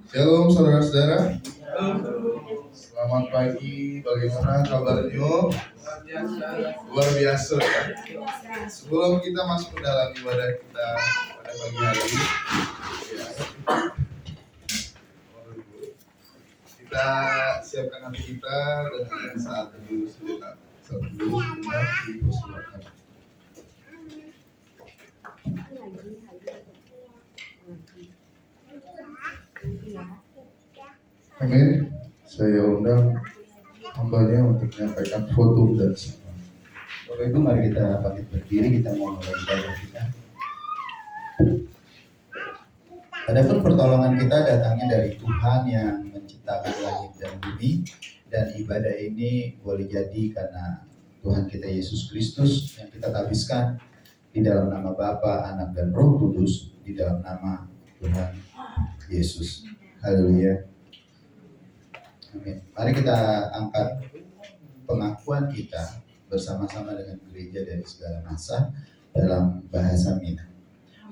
Shalom saudara-saudara. Selamat pagi. Bagaimana kabarnya? Luar biasa ya. Sebelum kita masuk ke dalam ibadah kita pada pagi hari ini, kita siapkan hati kita dengan saat teduh sejenak. Sebelum kita dipersilakan. Amin. Saya undang hambanya untuk menyampaikan foto dan semua. Oleh itu mari kita bangkit berdiri, kita mau mulai ibadah kita. Adapun pertolongan kita datangnya dari Tuhan yang menciptakan langit dan bumi, dan ibadah ini boleh jadi karena Tuhan kita Yesus Kristus yang kita tabiskan di dalam nama Bapa, Anak dan Roh Kudus, di dalam nama Tuhan Yesus. Haleluya. Amin. Mari kita angkat pengakuan kita bersama-sama dengan gereja dari segala masa dalam bahasa Minang.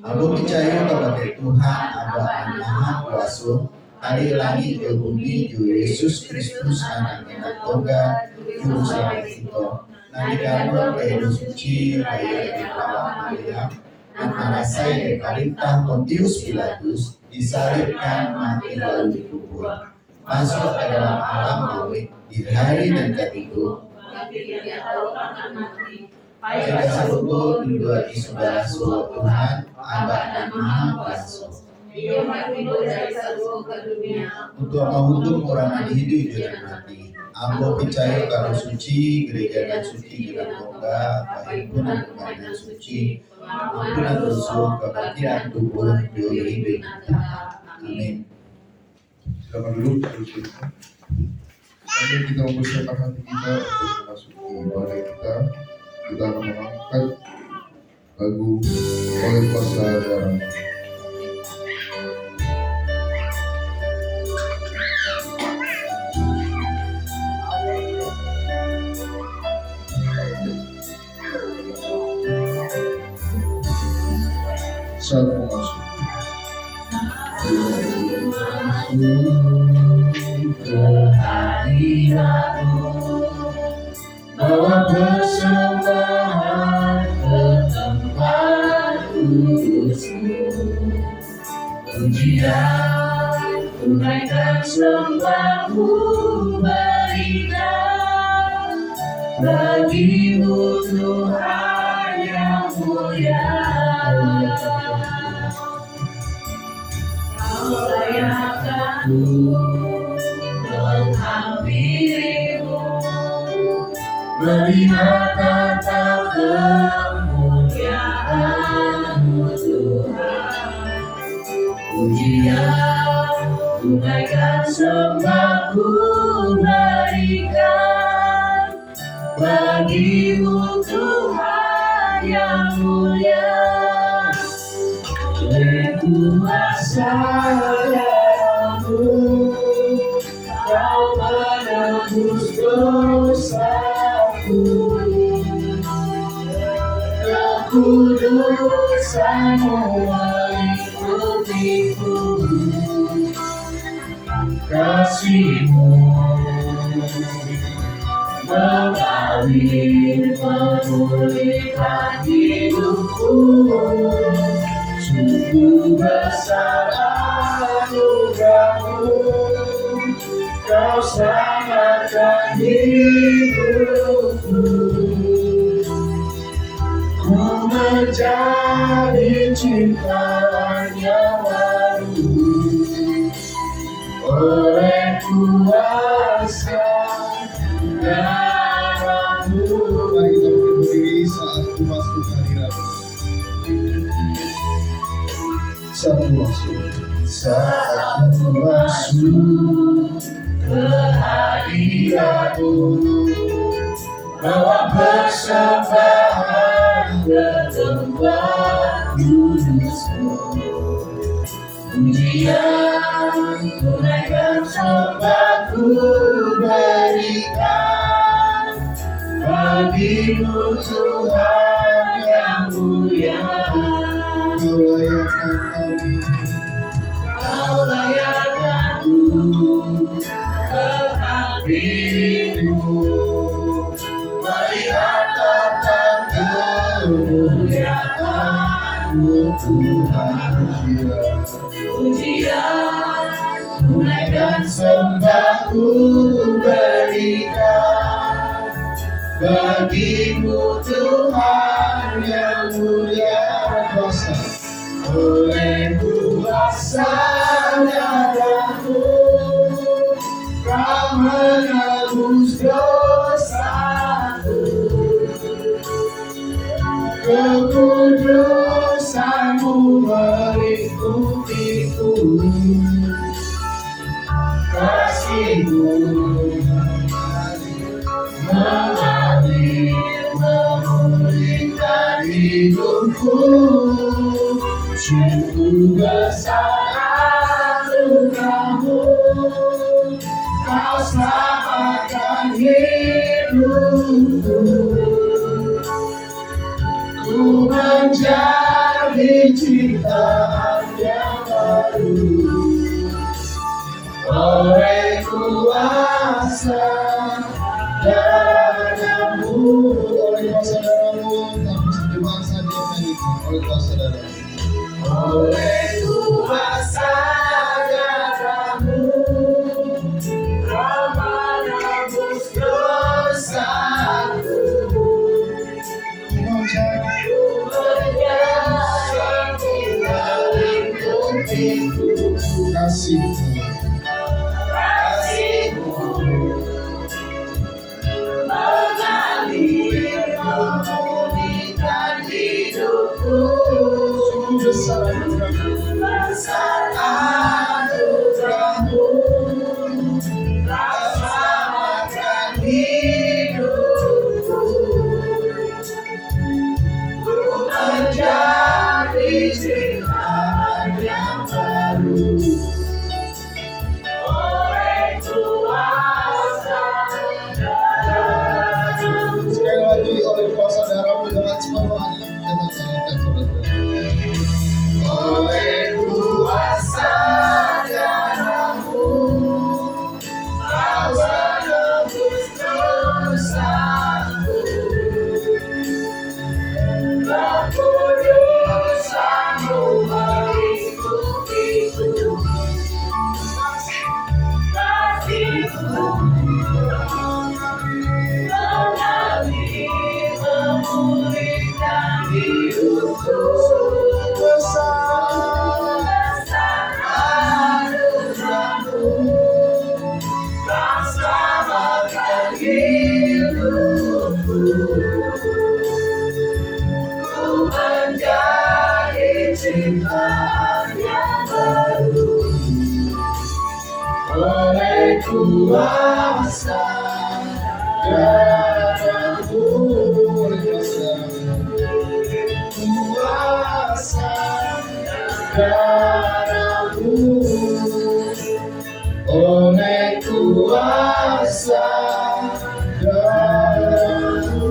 Aku percaya kepada Tuhan Aba Maha Kuasa, hari langit dan bumi, Juru Yesus Kristus Anak Tunggal, Juru Selamat kita, nalika Roh Suci, bayar di bawah Maria, antara saya dan Perintah Pontius Pilatus, disalibkan, mati lalu dikubur, masuk ke dalam alam bumi di hari dan ketiga, pada sabtu dua di sebelah Tuhan Aba dan Maha Kuasa. Dia mati dari satu ke dunia untuk menghukum orang hidup dan mati. Ambo percaya kalau suci, gereja dan suci dengan tunggal, perhimpunan dan suci, ampunan dosa, kebangkitan tubuh, hidup. Amin. Silakan duduk. Sambil kita mempersiapkan hati kita untuk memasuki ibadah kita, kita akan mengangkat lagu oleh kuasa darah. Saat masuk kehadiranmu, bawa persembahan ke tempat kudusmu, pujian tunaikan sembahmu berikan bagimu Tuhan yang mulia. Layak aku menghampirimu, melihat tatap kemuliaan-Mu Tuhan. Pujian tunaikan sembahku berikan bagimu Tuhan yang mulia. Kuasa darah-Mu, Kau menebus dosaku, kekudusan-Mu melingkupiku, kasih-Mu mengalir memulihkan hidupku. Sungguh besar anugerah-Mu, Kau selamatkan hidupku. Ku menjadi ciptaan yang baru oleh kuasa darah-Mu. Mari kita berdiri saat memasuki hadirat. Saat masuk kehadiran-Mu, bawa persembahan ke tempat kudus-Mu, pujian tunaikan sembahku berikan bagimu Tuhan yang mulia. layakan kami. Kau layakkan Dirimu melihat tentang kemuliaan-Mu Tuhan. pujian, tunaikan Sembahku berikan bagimu Tuhan yang mulia dan kuasa. Oleh kuasa darah-Mu Kau menebus dosaku, kekudusan-Mu mengikutiku, kasih-Mu mengalir memulihkan hidupku. Sungguh besar anugerah-Mu, Kau selamatkan hidupku. Ku menjadi ciptaan yang baru oleh kuasa darah-Mu. Oleh kuasa darah-Mu, kami sejemaat saja menyanyikan oleh kuasa darah-Mu. Oleh kuasa darah-Mu Kau menebus dosaku. Ku menjadi mengikutiku, kasih-Mu mengalir memulihkan hidupku. Sungguh besar anugerah-Mu, Kau selamatkan hidupku. Ku menjadi ciptaan yang baru oleh kuasa darah-Mu. Sekali lagi, oleh kuasa darah-Mu dengan sepenuh hati kita nyanyikan, saudara. Oleh kuasa darah-Mu Kau menebus dosaku, kekudusan-Mu mengikutiku, kasih-Mu mengalir memulihkan hidupku. Besar anugerah-Mu, Kau selamatkan hidupku. Ku menjadi ciptaan yang baru oleh kuasa darah-Mu. Kuasa darah-Mu, oleh kuasa darah-Mu.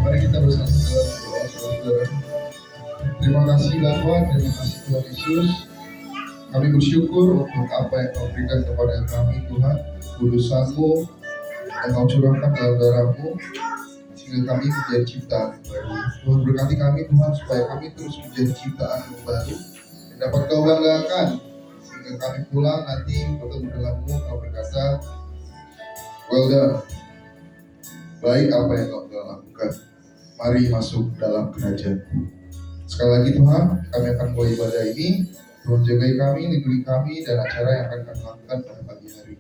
Mari kita bersama dalam doa, saudara. Terima kasih Bapa, terima kasih Tuhan Yesus. Kami bersyukur untuk apa yang Kau berikan kepada kami Tuhan, kudusan-Mu yang Kau curahkan dalam darah-Mu, sehingga kami menjadi ciptaan yang baru. Tuhan berkati kami Tuhan, supaya kami terus menjadi ciptaan yang baru yang dapat Kau banggakan, sehingga kami pulang nanti bertemu denganmu, Kau berkata, well done, baik apa yang Kau telah lakukan, mari masuk dalam kerajaan-Mu. Sekali lagi Tuhan, kami akan membawa ibadah ini. Tuhan jagai kami, lindungi kami, dan acara yang akan kami lakukan pada pagi hari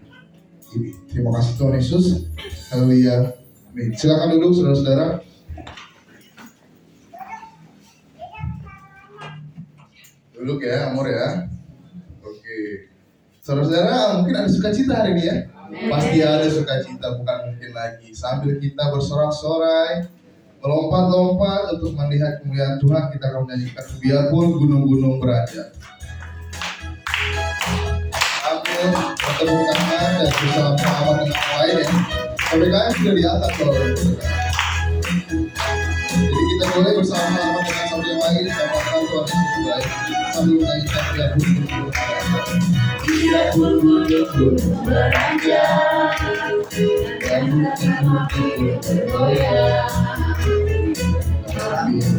ini. Terima kasih Tuhan Yesus. Haleluya. Amin. Silakan duduk saudara-saudara. Duduk ya, Amor ya. Oke. Saudara-saudara, mungkin ada sukacita hari ini ya. Pasti ada sukacita, bukan mungkin lagi. Sambil kita bersorak-sorai, melompat-lompat untuk melihat kemuliaan Tuhan, kita akan menyanyikan biarpun gunung-gunung berada. Amin. Bertepuk tangan dan bersama pengawan dengan yang lain ya. PPKM sudah di atas kalau jadi kita boleh bersama-sama dengan satu yang lain katakan Tuhan Yesus baik sambil menyanyikan Dia pun duduk beranjak dan bukti-bukti bergoyang.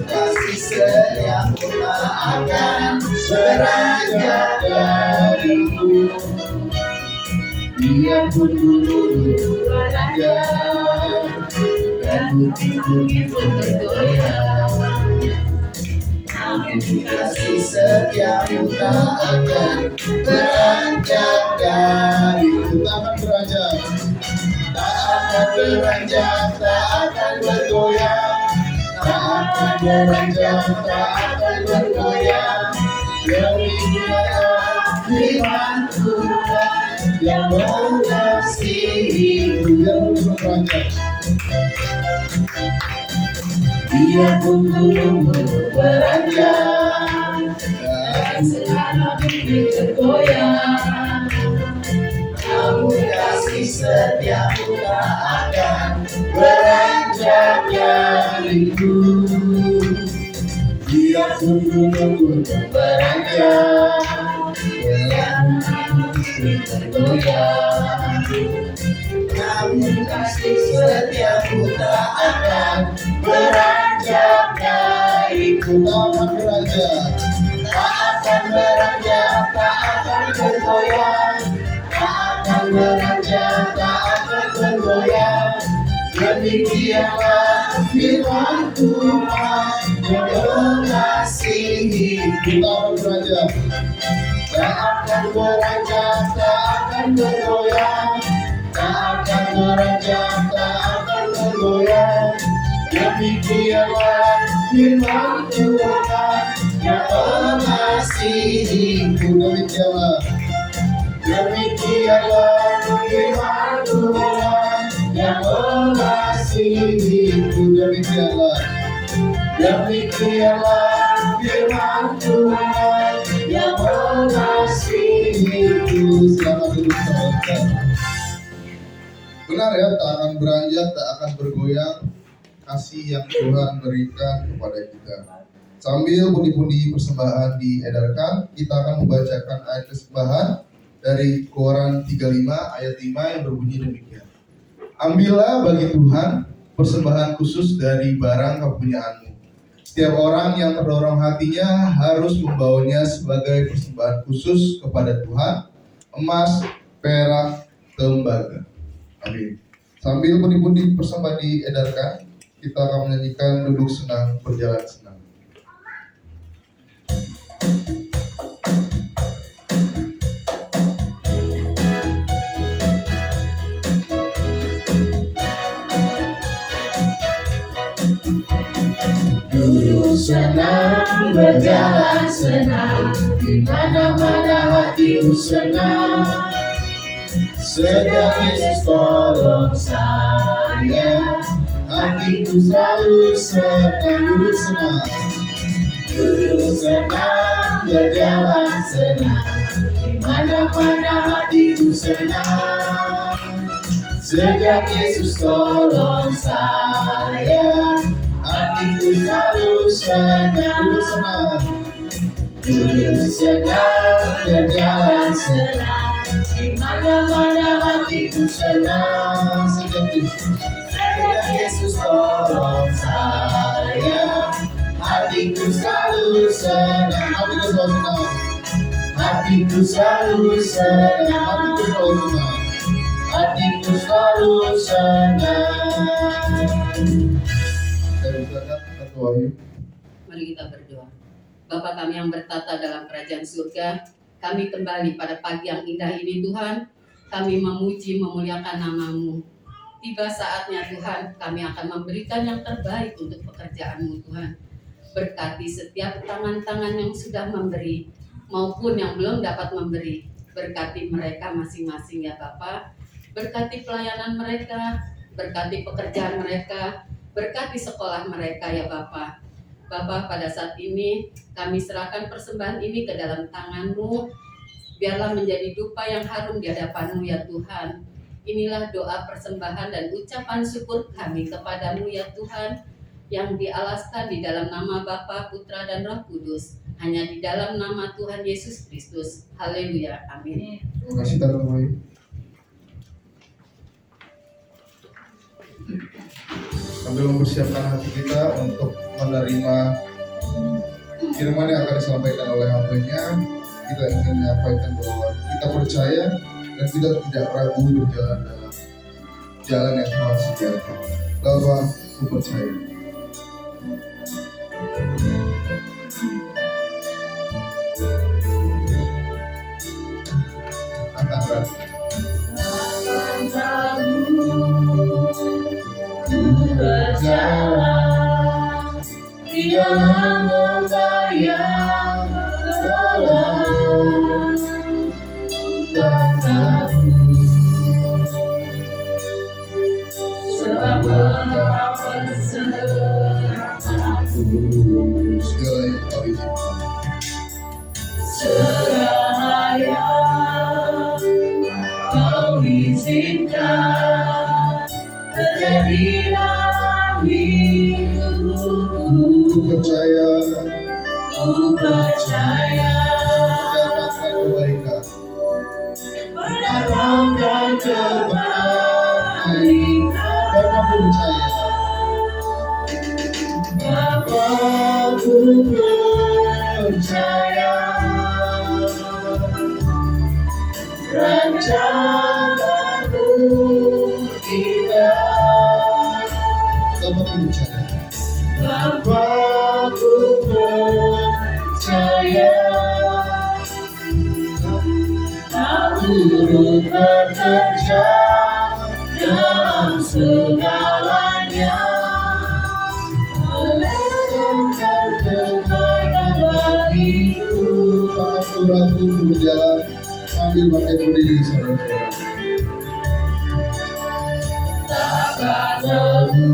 Kasih setiamu akan beranjak dariku. Dia pun duduk beranjak dan bukti-bukti bergoyang. Kasih setiamu tak akan beranjak dariku. Tak akan beranjak, tak akan beranjak, tak akan bergoyang. Tak akan beranjak, tak akan bergoyang. Demikianlah firman Tuhan yang mengasihiku. Dia pun duduk beranjak dan segala bukti bergoyang. Namun kasih setiamu tak akan beranjak dariku. Dia pun duduk beranjak dan bukti bergoyang. Namun kasih setiamu tak akan beranjak dariku. Tak akan beranjak, tak akan bergoyang. Tak akan beranjak, tak akan bergoyang. Demikianlah firman Tuhan yang mengasihiku. Tak akan beranjak, tak akan bergoyang. Tak akan beranjak, tak akan bergoyang. Demikianlah firman Tuhan yang mengasihiku. Demikianlah firman Tuhan yang mengasihiku. Demikianlah firman Tuhan yang mengasihiku. Selamat duduk saudara. Benar ya, tak akan beranjak, tak akan bergoyang. Kasih yang Tuhan berikan kepada kita. Sambil pundi-pundi persembahan diedarkan, kita akan membacakan ayat persembahan dari Keluaran 35 ayat 5 yang berbunyi demikian. Ambillah bagi Tuhan persembahan khusus dari barang kepunyaanmu. Setiap orang yang terdorong hatinya harus membawanya sebagai persembahan khusus kepada Tuhan, emas, perak, tembaga. Amin. Sambil pundi-pundi persembahan diedarkan, kita akan menyanyikan duduk senang, berjalan senang. Duduk senang, berjalan senang, di mana-mana hatiku senang. Sejak Yesus tolong saya, hatiku selalu senang. Duduk senang, Duduk senang, berjalan senang, di mana-mana hatiku senang. sejak Yesus tolong saya, hatiku selalu senang. Duduk senang, Duduk senang, berjalan senang, di mana-mana hatiku senang. sejak Yesus tolong saya, hatiku selalu senang. Hatiku selalu senang. Hatiku selalu senang. Saya ucapkan satu Wahyu. Mari kita berdoa. Bapa kami yang bertata dalam kerajaan surga, kami kembali pada pagi yang indah ini Tuhan. Kami memuji, memuliakan nama-Mu. Tiba saatnya Tuhan, kami akan memberikan yang terbaik untuk pekerjaan-Mu Tuhan. Berkati setiap tangan-tangan yang sudah memberi, maupun yang belum dapat memberi. Berkati mereka masing-masing ya Bapa. Berkati pelayanan mereka, berkati pekerjaan mereka, berkati sekolah mereka ya Bapa. Bapa, pada saat ini kami serahkan persembahan ini ke dalam tangan-Mu. Biarlah menjadi dupa yang harum di hadapan-Mu ya Tuhan. Inilah doa persembahan dan ucapan syukur kami kepada-Mu ya Tuhan. yang dialaskan di dalam nama Bapa, Putra, dan Roh Kudus, hanya di dalam nama Tuhan Yesus Kristus. Haleluya. Amin. Terima kasih Tante Boy. Sambil mempersiapkan hati kita untuk menerima firman yang akan disampaikan oleh hamba-Nya, kita ingin menyampaikan bahwa kita percaya dan kita tidak ragu berjalan dalam jalan yang Tuhan sediakan. Bahwa aku percaya. Akan ragu. Berjalan di dalam lembah yang gelap, tak takut sebab Engkau besertaku. Segala yang kau izinkan. Segala yang Kau izinkan terjadi dalam hidupku. Ku percaya Ku percaya mendatangkan kebaikan. mendatangkan kebaikan. Bapa ku percaya. Bapa ku percaya rencanamu indah. Bapa ku percaya. Bapa ku percaya Kau turut bekerja dalam segalanya, melakukan kebaikan bagiku. Maka suratku berjalan sambil pakai berdiri saudara-saudara. Takkan ragu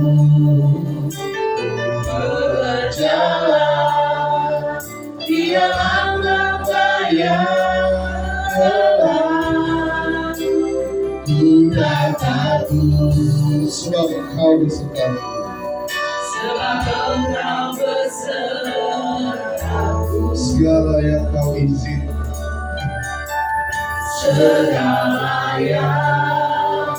berjalan di dalam lembah yang gelap. Ku tak takut Sebab Engkau besertaku. sebab Engkau besertaku. Segala yang Kau izinkan. Segala yang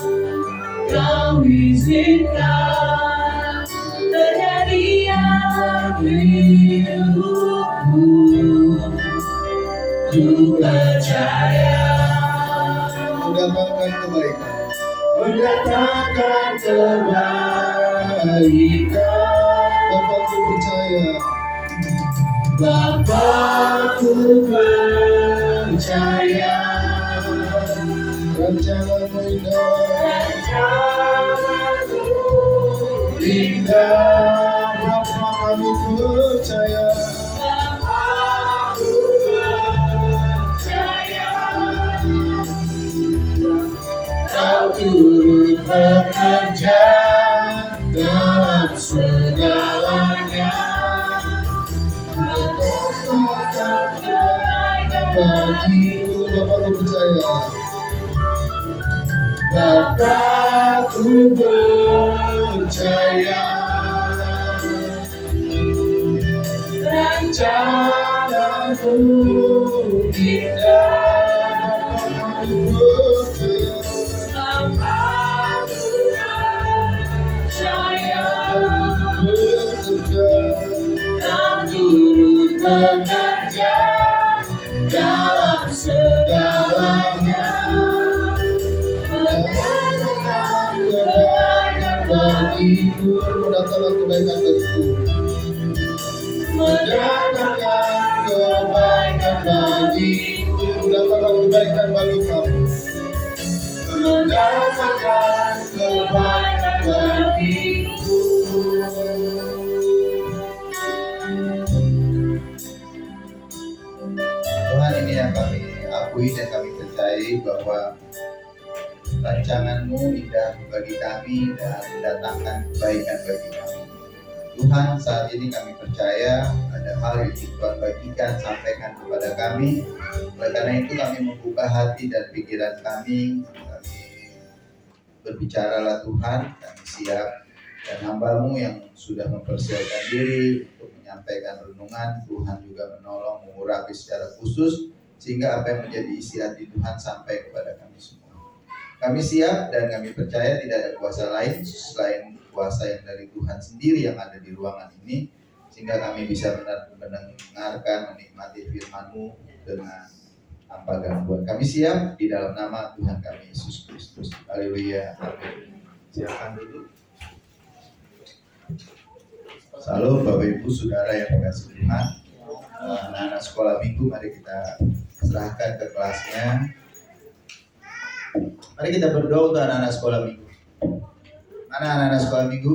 Kau izinkan terjadi dalam hidupku. Ku percaya Mendatangkan kebaikan. mendatangkan kebaikan. Bapa ku percaya. Bapa ku percaya Rencanamu indah. rencanamu Indah. Bapa kami percaya. Bapa ku percaya Kau turut bekerja dalam segalanya, melakukan kebaikan bagiku. Bapa ku percaya. Bapa ku percaya rencanamu indah. Bapa ku percaya Kau turut bekerja dalam segalanya, melakukan kebaikan bagiku. Mendatangkan kebaikan bagiku. Mendatangkan kebaikan bagiku. Mendatangkan kebaikan bagi kami. Mendatangkan kebaikan bagiku. Tuhan, ini yang kami akui dan kami percayai bahwa rancangan-Mu indah bagi kami dan mendatangkan kebaikan bagi kami. Tuhan, saat ini kami percaya ada hal yang Tuhan bagikan, sampaikan kepada kami. Oleh karena itu kami membuka hati dan pikiran kami berbicaralah Tuhan, kami siap Dan hamba-Mu yang sudah mempersiapkan diri untuk menyampaikan renungan, Tuhan juga menolong mengurapi secara khusus sehingga apa yang menjadi isi hati Tuhan sampai kepada kami semua. Kami siap dan kami percaya tidak ada kuasa lain selain kuasa yang dari Tuhan sendiri yang ada di ruangan ini, sehingga kami bisa mendengarkan, menikmati firman-Mu dengan tanpa gangguan. Kami siap di dalam nama Tuhan kami Yesus Kristus. Haleluya. Amin. Silakan dulu. Salam Bapak Ibu Saudara yang dikasihi Tuhan. Anak-anak sekolah minggu, mari kita serahkan ke kelasnya. Mari kita berdoa untuk anak-anak sekolah minggu. Mana anak-anak sekolah minggu?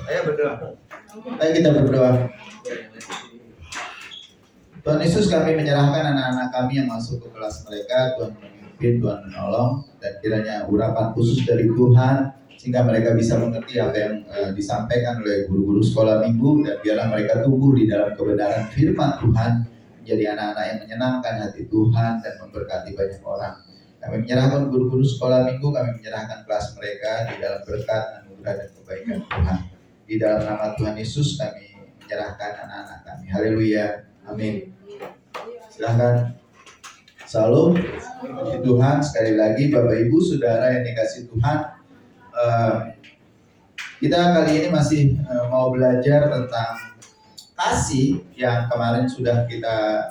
Ayo berdoa. Ayo kita berdoa. Tuhan Yesus, kami menyerahkan anak-anak kami yang masuk ke kelas mereka. Tuhan memimpin, Tuhan menolong, dan kiranya urapan khusus dari Tuhan sehingga mereka bisa mengerti apa yang disampaikan oleh guru-guru sekolah minggu, dan biarlah mereka tumbuh di dalam kebenaran firman Tuhan, menjadi anak-anak yang menyenangkan hati Tuhan dan memberkati banyak orang. Kami menyerahkan guru-guru sekolah minggu, kami menyerahkan kelas mereka di dalam berkat, anugerah dan kebaikan Tuhan. Di dalam nama Tuhan Yesus kami menyerahkan anak-anak kami. Haleluya. Amin. Silahkan. Salam. Puji Tuhan. Sekali lagi Bapak Ibu Saudara yang dikasihi Tuhan, kita kali ini masih mau belajar tentang kasih yang kemarin sudah kita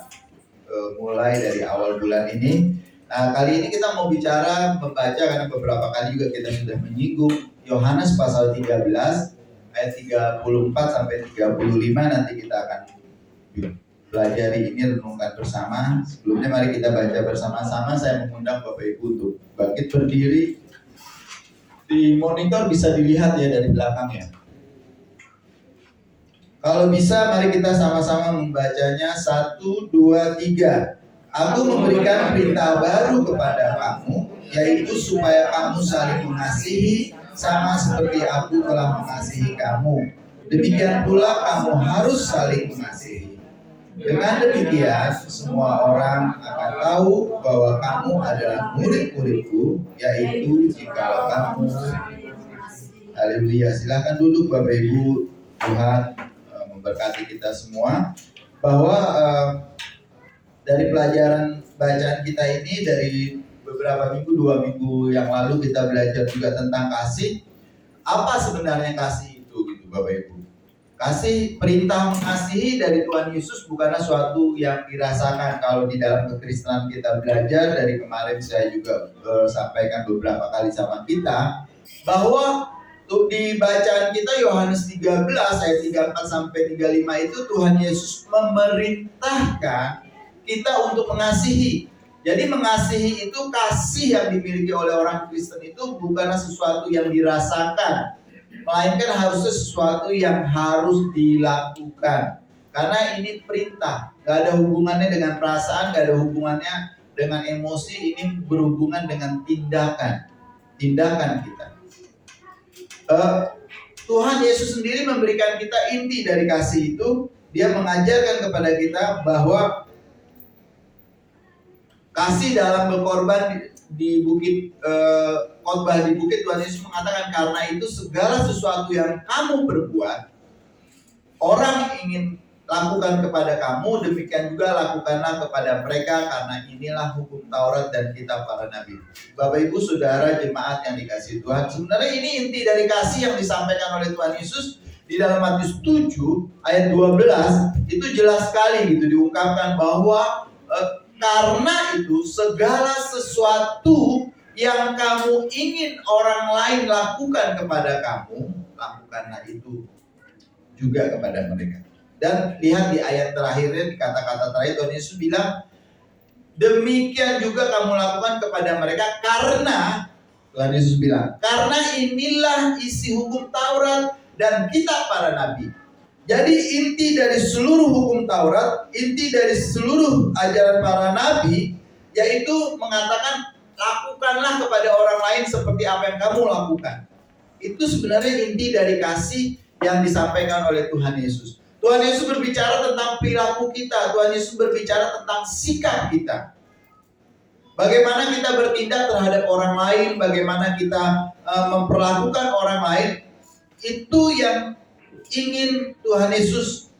mulai dari awal bulan ini. Nah, kali ini kita mau bicara, membaca, karena beberapa kali juga kita sudah menyinggung Yohanes pasal 13 ayat 34 sampai 35. Nanti kita akan pelajari ini, renungkan bersama. Sebelumnya mari kita baca bersama-sama. Saya mengundang Bapak Ibu untuk bangkit berdiri. Di monitor bisa dilihat ya dari belakang ya. Kalau bisa mari kita sama-sama membacanya. 1, 2, 3. Aku memberikan perintah baru kepada kamu, yaitu supaya kamu saling mengasihi sama seperti aku telah mengasihi kamu. Demikian pula kamu harus saling mengasihi. Dengan demikian, semua orang akan tahu bahwa kamu adalah murid-muridku, yaitu jikalau kamu. Haleluya. Silakan duduk Bapak Ibu. Tuhan memberkati kita semua. Bahwa dari pelajaran bacaan kita ini, dari beberapa minggu, 2 minggu yang lalu kita belajar juga tentang kasih. Apa sebenarnya kasih itu, gitu Bapak Ibu? Kasih, perintah mengasihi dari Tuhan Yesus bukanlah suatu yang dirasakan. Kalau di dalam kekristenan kita belajar, dari kemarin saya juga sampaikan beberapa kali sama kita, bahwa di bacaan kita Yohanes 13 ayat 34 sampai 35 itu Tuhan Yesus memerintahkan kita untuk mengasihi. Jadi mengasihi itu, kasih yang dimiliki oleh orang Kristen itu bukanlah sesuatu yang dirasakan, melainkan harusnya sesuatu yang harus dilakukan. Karena ini perintah, gak ada hubungannya dengan perasaan, gak ada hubungannya dengan emosi. Ini berhubungan dengan tindakan kita. Tuhan Yesus sendiri memberikan kita inti dari kasih itu. Dia mengajarkan kepada kita bahwa kasih dalam berkorban di bukit, khotbah di bukit, Tuhan Yesus mengatakan, karena itu segala sesuatu yang kamu perbuat, orang ingin lakukan kepada kamu, demikian juga lakukanlah kepada mereka, karena inilah hukum Taurat dan kitab para nabi. Bapak Ibu Saudara jemaat yang dikasihi Tuhan, sebenarnya ini inti dari kasih yang disampaikan oleh Tuhan Yesus di dalam Matius 7 ayat 12. Itu jelas sekali gitu diungkapkan bahwa karena itu segala sesuatu yang kamu ingin orang lain lakukan kepada kamu, lakukanlah itu juga kepada mereka. Dan lihat di ayat terakhirnya, di kata-kata terakhir Tuhan Yesus bilang, demikian juga kamu lakukan kepada mereka, karena Tuhan Yesus bilang, karena inilah isi hukum Taurat dan kitab para nabi. Jadi inti dari seluruh hukum Taurat, inti dari seluruh ajaran para nabi, yaitu mengatakan lakukanlah kepada orang lain seperti apa yang kamu lakukan. Itu sebenarnya inti dari kasih yang disampaikan oleh Tuhan Yesus. Tuhan Yesus berbicara tentang perilaku kita, Tuhan Yesus berbicara tentang sikap kita. Bagaimana kita bertindak terhadap orang lain, bagaimana kita memperlakukan orang lain, itu yang ingin Tuhan Yesus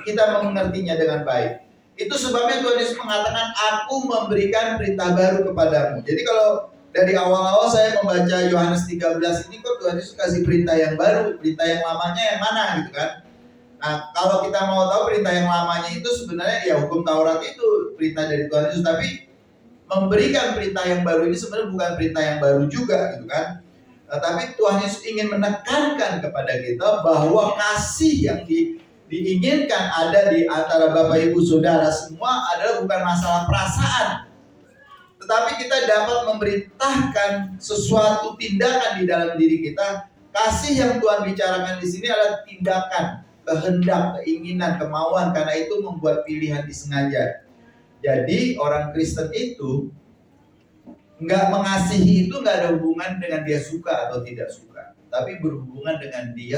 kita mengertinya dengan baik. Itu sebabnya Tuhan Yesus mengatakan, aku memberikan perintah baru kepadamu. Jadi kalau dari awal-awal saya membaca Yohanes 13 ini, kok Tuhan Yesus kasih perintah yang baru, perintah yang lamanya yang mana gitu kan. Nah, kalau kita mau tahu perintah yang lamanya itu sebenarnya ya hukum Taurat itu perintah dari Tuhan Yesus, tapi memberikan perintah yang baru ini sebenarnya bukan perintah yang baru juga gitu kan. Tapi Tuhan Yesus ingin menekankan kepada kita bahwa kasih yang diinginkan ada di antara Bapak Ibu Saudara semua adalah bukan masalah perasaan, tetapi kita dapat memerintahkan sesuatu tindakan di dalam diri kita. Kasih yang Tuhan bicarakan di sini adalah tindakan, kehendak, keinginan, kemauan, karena itu membuat pilihan disengaja. Jadi orang Kristen itu nggak mengasihi itu nggak ada hubungan dengan dia suka atau tidak suka, tapi berhubungan dengan dia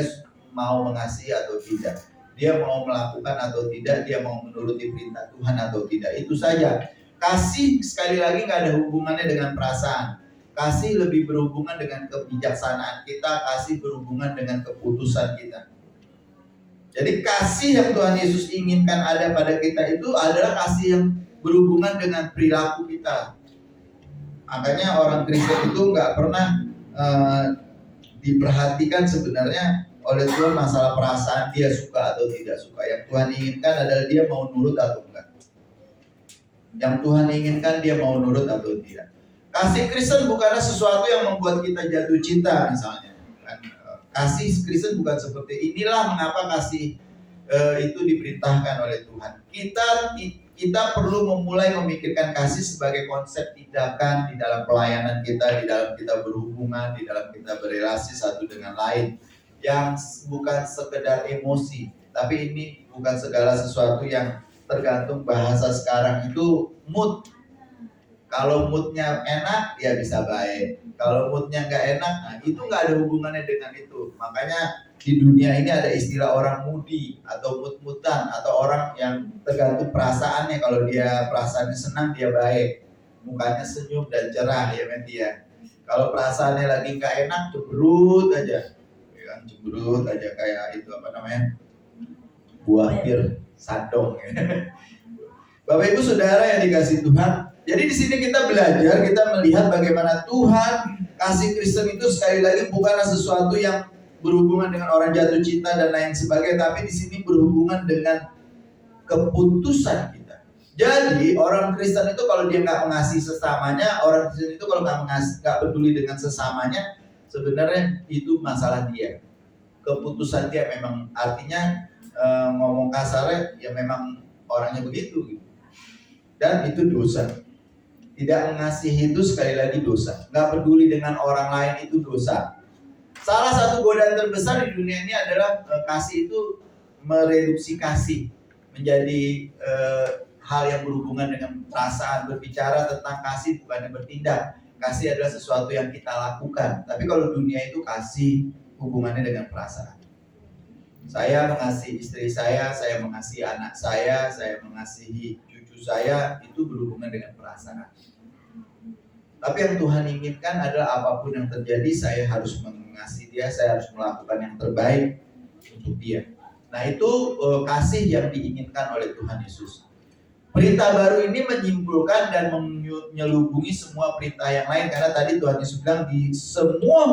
mau mengasihi atau tidak, dia mau melakukan atau tidak, dia mau menuruti perintah Tuhan atau tidak. Itu saja. Kasih sekali lagi nggak ada hubungannya dengan perasaan. Kasih lebih berhubungan dengan kebijaksanaan kita, kasih berhubungan dengan keputusan kita. Jadi kasih yang Tuhan Yesus inginkan ada pada kita itu adalah kasih yang berhubungan dengan perilaku kita. Makanya orang Kristen itu nggak pernah diperhatikan sebenarnya oleh Tuhan masalah perasaan dia suka atau tidak suka. Yang Tuhan inginkan adalah dia mau nurut atau enggak. Yang Tuhan inginkan dia mau nurut atau tidak. Kasih Kristen bukanlah sesuatu yang membuat kita jatuh cinta misalnya. Kasih Kristen bukan seperti inilah mengapa kasih itu diperintahkan oleh Tuhan. Kita perlu memulai memikirkan kasih sebagai konsep tindakan di dalam pelayanan kita, di dalam kita berhubungan, di dalam kita berelasi satu dengan lain, yang bukan sekedar emosi, tapi ini bukan segala sesuatu yang tergantung bahasa sekarang itu mood. Kalau moodnya enak ya bisa baik, kalau moodnya nggak enak, nah itu nggak ada hubungannya dengan itu. Makanya di dunia ini ada istilah orang moody atau mood-moodan, atau orang yang tergantung perasaannya. Kalau dia perasaannya senang dia baik, mukanya senyum dan cerah ya men dia. Kalau perasaannya lagi nggak enak cemberut aja, ya kan, cemberut aja kayak itu apa namanya, buah pir sadong. Bapak Ibu Saudara yang dikasih Tuhan, jadi di sini kita belajar, kita melihat bagaimana Tuhan kasih Kristen itu sekali lagi bukanlah sesuatu yang berhubungan dengan orang jatuh cinta dan lain sebagainya, tapi di sini berhubungan dengan keputusan kita. Jadi orang Kristen itu kalau dia nggak mengasihi sesamanya, orang Kristen itu kalau nggak peduli dengan sesamanya, sebenarnya itu masalah dia. Keputusan dia memang artinya ngomong kasarnya ya memang orangnya begitu gitu. Dan itu dosa. Tidak mengasihi itu sekali lagi dosa. Nggak peduli dengan orang lain itu dosa. Salah satu godaan terbesar di dunia ini adalah kasih itu mereduksi kasih menjadi hal yang berhubungan dengan perasaan. Berbicara tentang kasih bukannya bertindak. Kasih adalah sesuatu yang kita lakukan. Tapi kalau dunia itu kasih hubungannya dengan perasaan. Saya mengasihi istri saya mengasihi anak saya mengasihi cucu saya, itu berhubungan dengan perasaan. Tapi yang Tuhan inginkan adalah apapun yang terjadi, saya harus mengasihi dia, saya harus melakukan yang terbaik untuk dia. Nah itu kasih yang diinginkan oleh Tuhan Yesus. Perintah baru ini menyimpulkan dan menyelubungi semua perintah yang lain, karena tadi Tuhan Yesus bilang di semua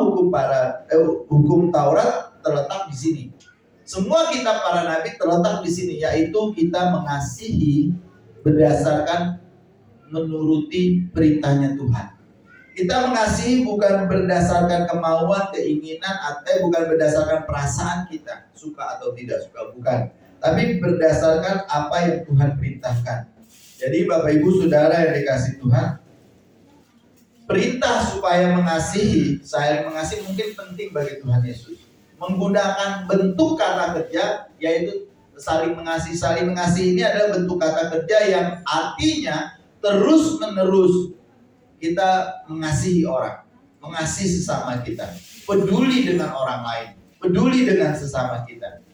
hukum Taurat terletak di sini. Semua kitab para nabi terletak di sini, yaitu kita mengasihi berdasarkan menuruti perintahnya Tuhan. Kita mengasihi bukan berdasarkan kemauan, keinginan, atau bukan berdasarkan perasaan kita, suka atau tidak suka, bukan. Tapi berdasarkan apa yang Tuhan perintahkan. Jadi Bapak Ibu Saudara yang dikasih Tuhan, perintah supaya mengasihi, saling mengasihi mungkin penting bagi Tuhan Yesus. Menggunakan bentuk kata kerja, yaitu saling mengasihi. Saling mengasihi ini adalah bentuk kata kerja yang artinya terus menerus kita mengasihi orang, mengasihi sesama kita, peduli dengan orang lain, peduli dengan sesama kita.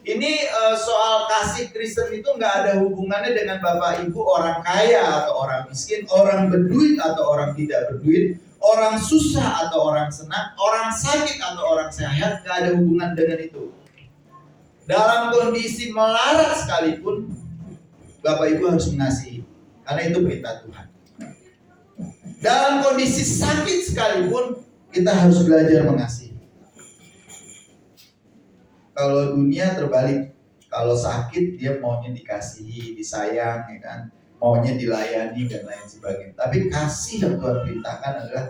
Ini soal kasih Kristen itu nggak ada hubungannya dengan Bapak Ibu orang kaya atau orang miskin, orang berduit atau orang tidak berduit, orang susah atau orang senang, orang sakit atau orang sehat, nggak ada hubungan dengan itu. Dalam kondisi melarat sekalipun, Bapak Ibu harus mengasihi, karena itu perintah Tuhan. Dalam kondisi sakit sekalipun, kita harus belajar mengasihi. Kalau dunia terbalik, kalau sakit dia maunya dikasihi, disayang, ya kan? Maunya dilayani dan lain sebagainya. Tapi kasih yang Tuhan perintahkan adalah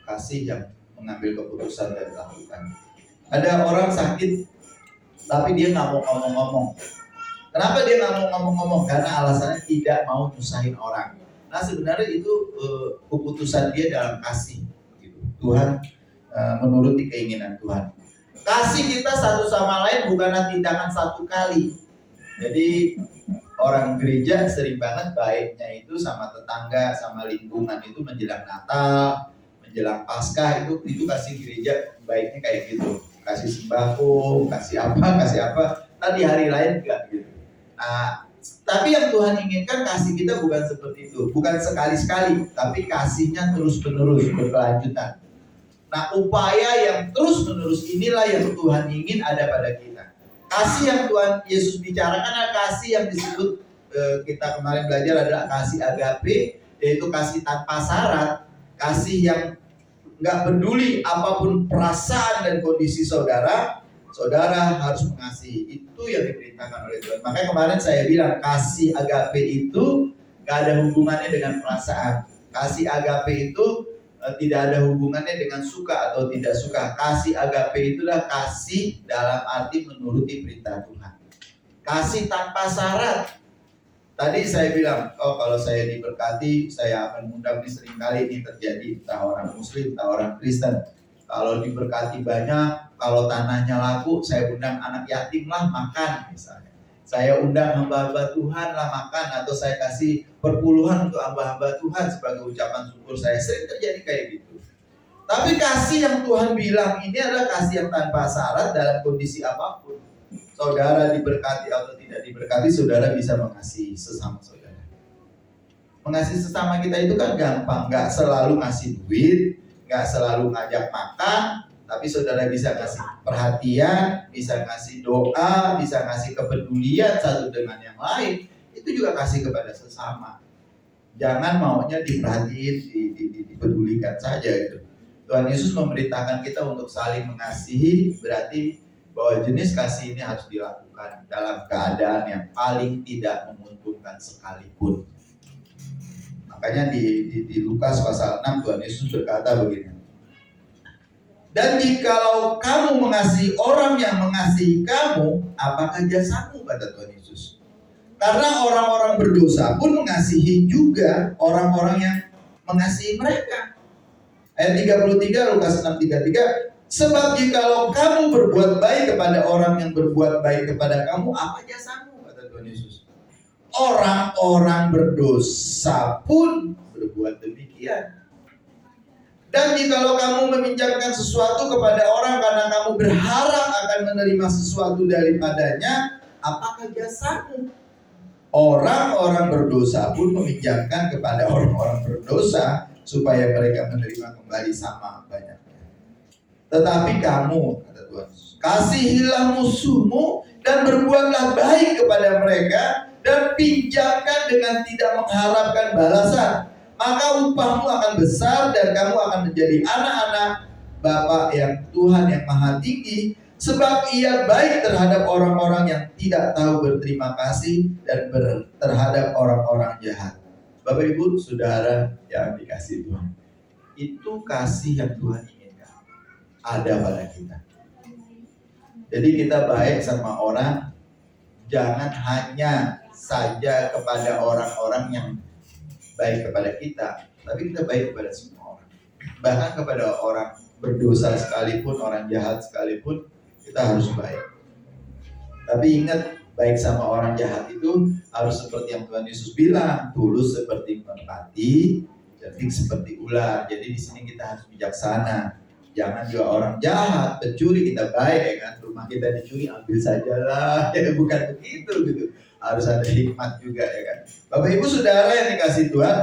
kasih yang mengambil keputusan dan melakukan. Ada orang sakit, tapi dia nggak mau ngomong-ngomong. Kenapa dia nggak mau ngomong-ngomong? Karena alasannya tidak mau nyusahin orang. Nah sebenarnya itu keputusan dia dalam kasih. Gitu. Tuhan menuruti keinginan Tuhan. Kasih kita satu sama lain bukanlah tindakan satu kali. Jadi orang gereja sering banget baiknya itu sama tetangga, sama lingkungan itu menjelang Natal, menjelang Paskah itu kasih gereja baiknya kayak gitu. Kasih sembako, kasih apa. Tadi hari lain enggak gitu. Nah, tapi yang Tuhan inginkan kasih kita bukan seperti itu, bukan sekali-sekali, tapi kasihnya terus-menerus berkelanjutan. Nah, upaya yang terus-menerus inilah yang Tuhan ingin ada pada kita. Kasih yang Tuhan Yesus bicarakan adalah kasih yang disebut kita kemarin belajar adalah kasih agape, yaitu kasih tanpa syarat, kasih yang nggak peduli apapun perasaan dan kondisi saudara harus mengasihi. Itu yang diperintahkan oleh Tuhan. Makanya kemarin saya bilang kasih agape itu nggak ada hubungannya dengan perasaan. Kasih agape itu tidak ada hubungannya dengan suka atau tidak suka. Kasih agape itulah kasih dalam arti menuruti perintah Tuhan. Kasih tanpa syarat. Tadi saya bilang, kalau saya diberkati, saya akan undang nih seringkali ini terjadi, entah orang Muslim, entah orang Kristen. Kalau diberkati banyak, kalau tanahnya laku, saya undang anak yatim lah makan misalnya. Saya undang hamba-hamba Tuhan lah makan, atau saya kasih perpuluhan untuk hamba-hamba Tuhan sebagai ucapan syukur saya. Sering terjadi kayak gitu. Tapi kasih yang Tuhan bilang ini adalah kasih yang tanpa syarat dalam kondisi apapun. Saudara diberkati atau tidak diberkati, saudara bisa mengasihi sesama saudara. Mengasihi sesama kita itu kan gampang, nggak selalu ngasih duit, nggak selalu ngajak makan, tapi saudara bisa kasih perhatian, bisa ngasih doa, bisa ngasih kepedulian satu dengan yang lain. Itu juga kasih kepada sesama. Jangan maunya diperhatiin, dipedulikan saja gitu. Tuhan Yesus memerintahkan kita untuk saling mengasihi, berarti bahwa jenis kasih ini harus dilakukan dalam keadaan yang paling tidak menguntungkan sekalipun. Makanya di Lukas pasal 6 Tuhan Yesus berkata begini. Dan jikalau kamu mengasihi orang yang mengasihi kamu, apakah jasamu, kata Tuhan Yesus. Karena orang-orang berdosa pun mengasihi juga orang-orang yang mengasihi mereka. Ayat 33 Lukas 6:33. Sebab jikalau kamu berbuat baik kepada orang yang berbuat baik kepada kamu, apa jasamu, kata Tuhan Yesus. Orang-orang berdosa pun berbuat demikian. Dan jikalau kamu meminjamkan sesuatu kepada orang karena kamu berharap akan menerima sesuatu daripadanya, apakah jasamu? Orang-orang berdosa pun meminjamkan kepada orang-orang berdosa supaya mereka menerima kembali sama banyaknya. Tetapi kamu, kata Tuhan, kasihilah musuhmu dan berbuatlah baik kepada mereka dan pinjamkan dengan tidak mengharapkan balasan. Maka upahmu akan besar dan kamu akan menjadi anak-anak Bapa yang Tuhan yang Maha Tinggi, sebab Ia baik terhadap orang-orang yang tidak tahu berterima kasih dan terhadap orang-orang jahat. Bapak Ibu, saudara yang dikasihi Tuhan, itu kasih yang Tuhan inginkan ada pada kita. Jadi kita baik sama orang, jangan hanya saja kepada orang-orang yang baik kepada kita, tapi kita baik kepada semua orang. Bahkan kepada orang berdosa sekalipun, orang jahat sekalipun, kita harus baik. Tapi ingat, baik sama orang jahat itu harus seperti yang Tuhan Yesus bilang, tulus seperti merpati, cerdik seperti ular. Jadi di sini kita harus bijaksana. Jangan juga orang jahat, pencuri kita baik ya kan, rumah kita dicuri ambil sajalah, ya bukan begitu gitu. Harus ada hikmat juga ya kan. Bapak Ibu Saudara yang dikasih Tuhan,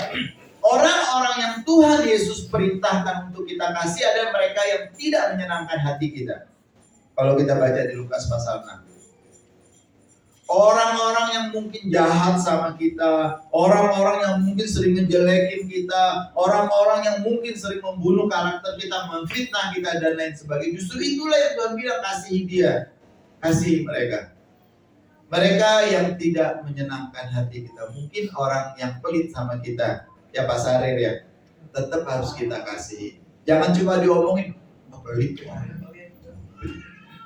orang-orang yang Tuhan Yesus perintahkan untuk kita kasih ada mereka yang tidak menyenangkan hati kita. Kalau kita baca di Lukas pasal 6. Orang-orang yang mungkin jahat sama kita, orang-orang yang mungkin sering ngejelekin kita, orang-orang yang mungkin sering membunuh karakter kita, memfitnah kita dan lain sebagainya. Justru itulah yang Tuhan bilang, kasihi dia, kasihi mereka. Mereka yang tidak menyenangkan hati kita, mungkin orang yang pelit sama kita, ya Pak Sarir ya, tetap harus kita kasihi. Jangan cuma diomongin, oh, pelit ya.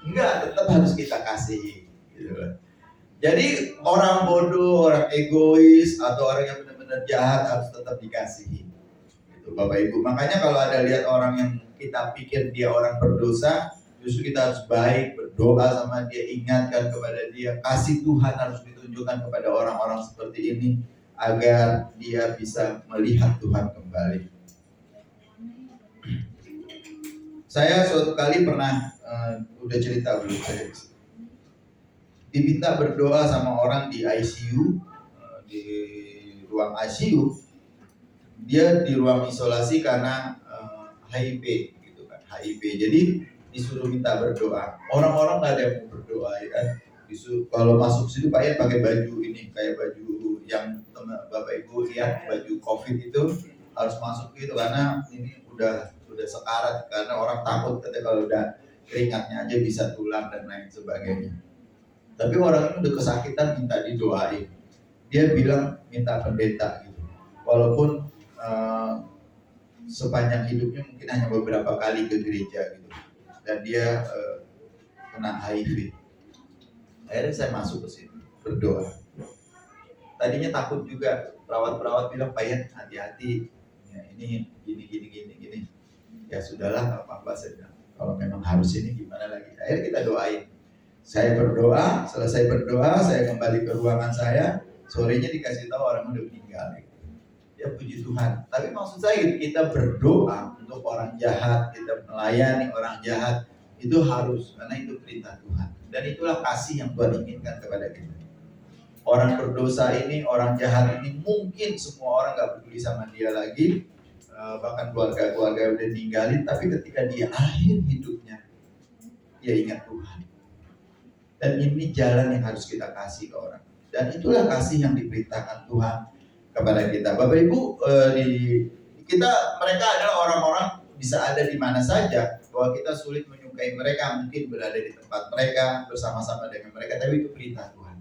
Enggak, tetap harus kita kasihi. Gitu. Jadi orang bodoh, orang egois, atau orang yang benar-benar jahat harus tetap dikasihi. Gitu, Bapak Ibu. Makanya kalau ada lihat orang yang kita pikir dia orang berdosa, justru kita harus baik, berdoa sama dia, ingatkan kepada dia. Kasih Tuhan harus ditunjukkan kepada orang-orang seperti ini agar dia bisa melihat Tuhan kembali. Saya suatu kali pernah udah cerita belum saya diminta berdoa sama orang di ICU, di ruang ICU. Dia di ruang isolasi karena HIV gitu kan, HIV. Jadi disuruh minta berdoa. Orang-orang nggak ada yang mau berdoa ya kan. Kalau masuk situ Pak Ian pakai baju ini, kayak baju yang Bapak Ibu lihat, baju COVID itu harus masuk gitu karena ini udah sekarat, karena orang takut katanya kalau udah keringatnya aja bisa tulang dan lain sebagainya. Tapi orang ini udah kesakitan minta didoain. Dia bilang minta pendeta gitu. Walaupun sepanjang hidupnya mungkin hanya beberapa kali ke gereja gitu. Dan dia kena HIV. Akhirnya saya masuk ke sini berdoa. Tadinya takut juga, perawat-perawat bilang, Pak Ian hati-hati. Ya, ini gini. Ya sudahlah, nggak apa-apa saya bilang. Kalau memang harus ini gimana lagi. Akhirnya kita doain. Saya berdoa, selesai berdoa, saya kembali ke ruangan saya. Sorenya dikasih tahu orang udah meninggal. Ya puji Tuhan. Tapi maksud saya kita berdoa untuk orang jahat, kita melayani orang jahat, itu harus, karena itu perintah Tuhan. Dan itulah kasih yang Tuhan inginkan kepada kita. Orang berdosa ini, orang jahat ini, mungkin semua orang gak peduli sama dia lagi, bahkan keluarga-keluarga udah ninggalin, tapi ketika dia akhir hidupnya, dia ingat Tuhan. Dan ini jalan yang harus kita kasih ke orang. Dan itulah kasih yang diperintahkan Tuhan kepada kita. Bapak Ibu, mereka adalah orang-orang bisa ada di mana saja, bahwa kita sulit menyukai mereka, mungkin berada di tempat mereka, bersama-sama dengan mereka, tapi itu perintah Tuhan.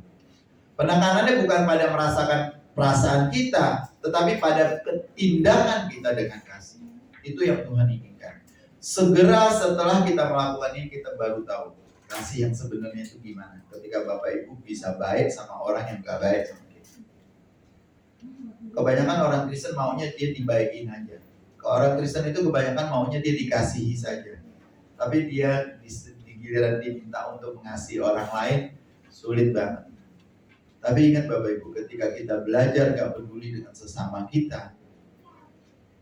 Penekanannya bukan pada merasakan perasaan kita, tetapi pada tindakan kita dengan kasih. Itu yang Tuhan inginkan. Segera setelah kita melakukan ini, kita baru tahu kasih yang sebenarnya itu gimana. Ketika Bapak Ibu bisa baik sama orang yang gak baik sama kita. Kebanyakan orang Kristen maunya dia dibaikin aja. Orang Kristen itu kebanyakan maunya dia dikasihi saja. Tapi dia di giliran diminta untuk mengasihi orang lain, sulit banget. Tapi ingat Bapak Ibu, ketika kita belajar gak peduli dengan sesama kita,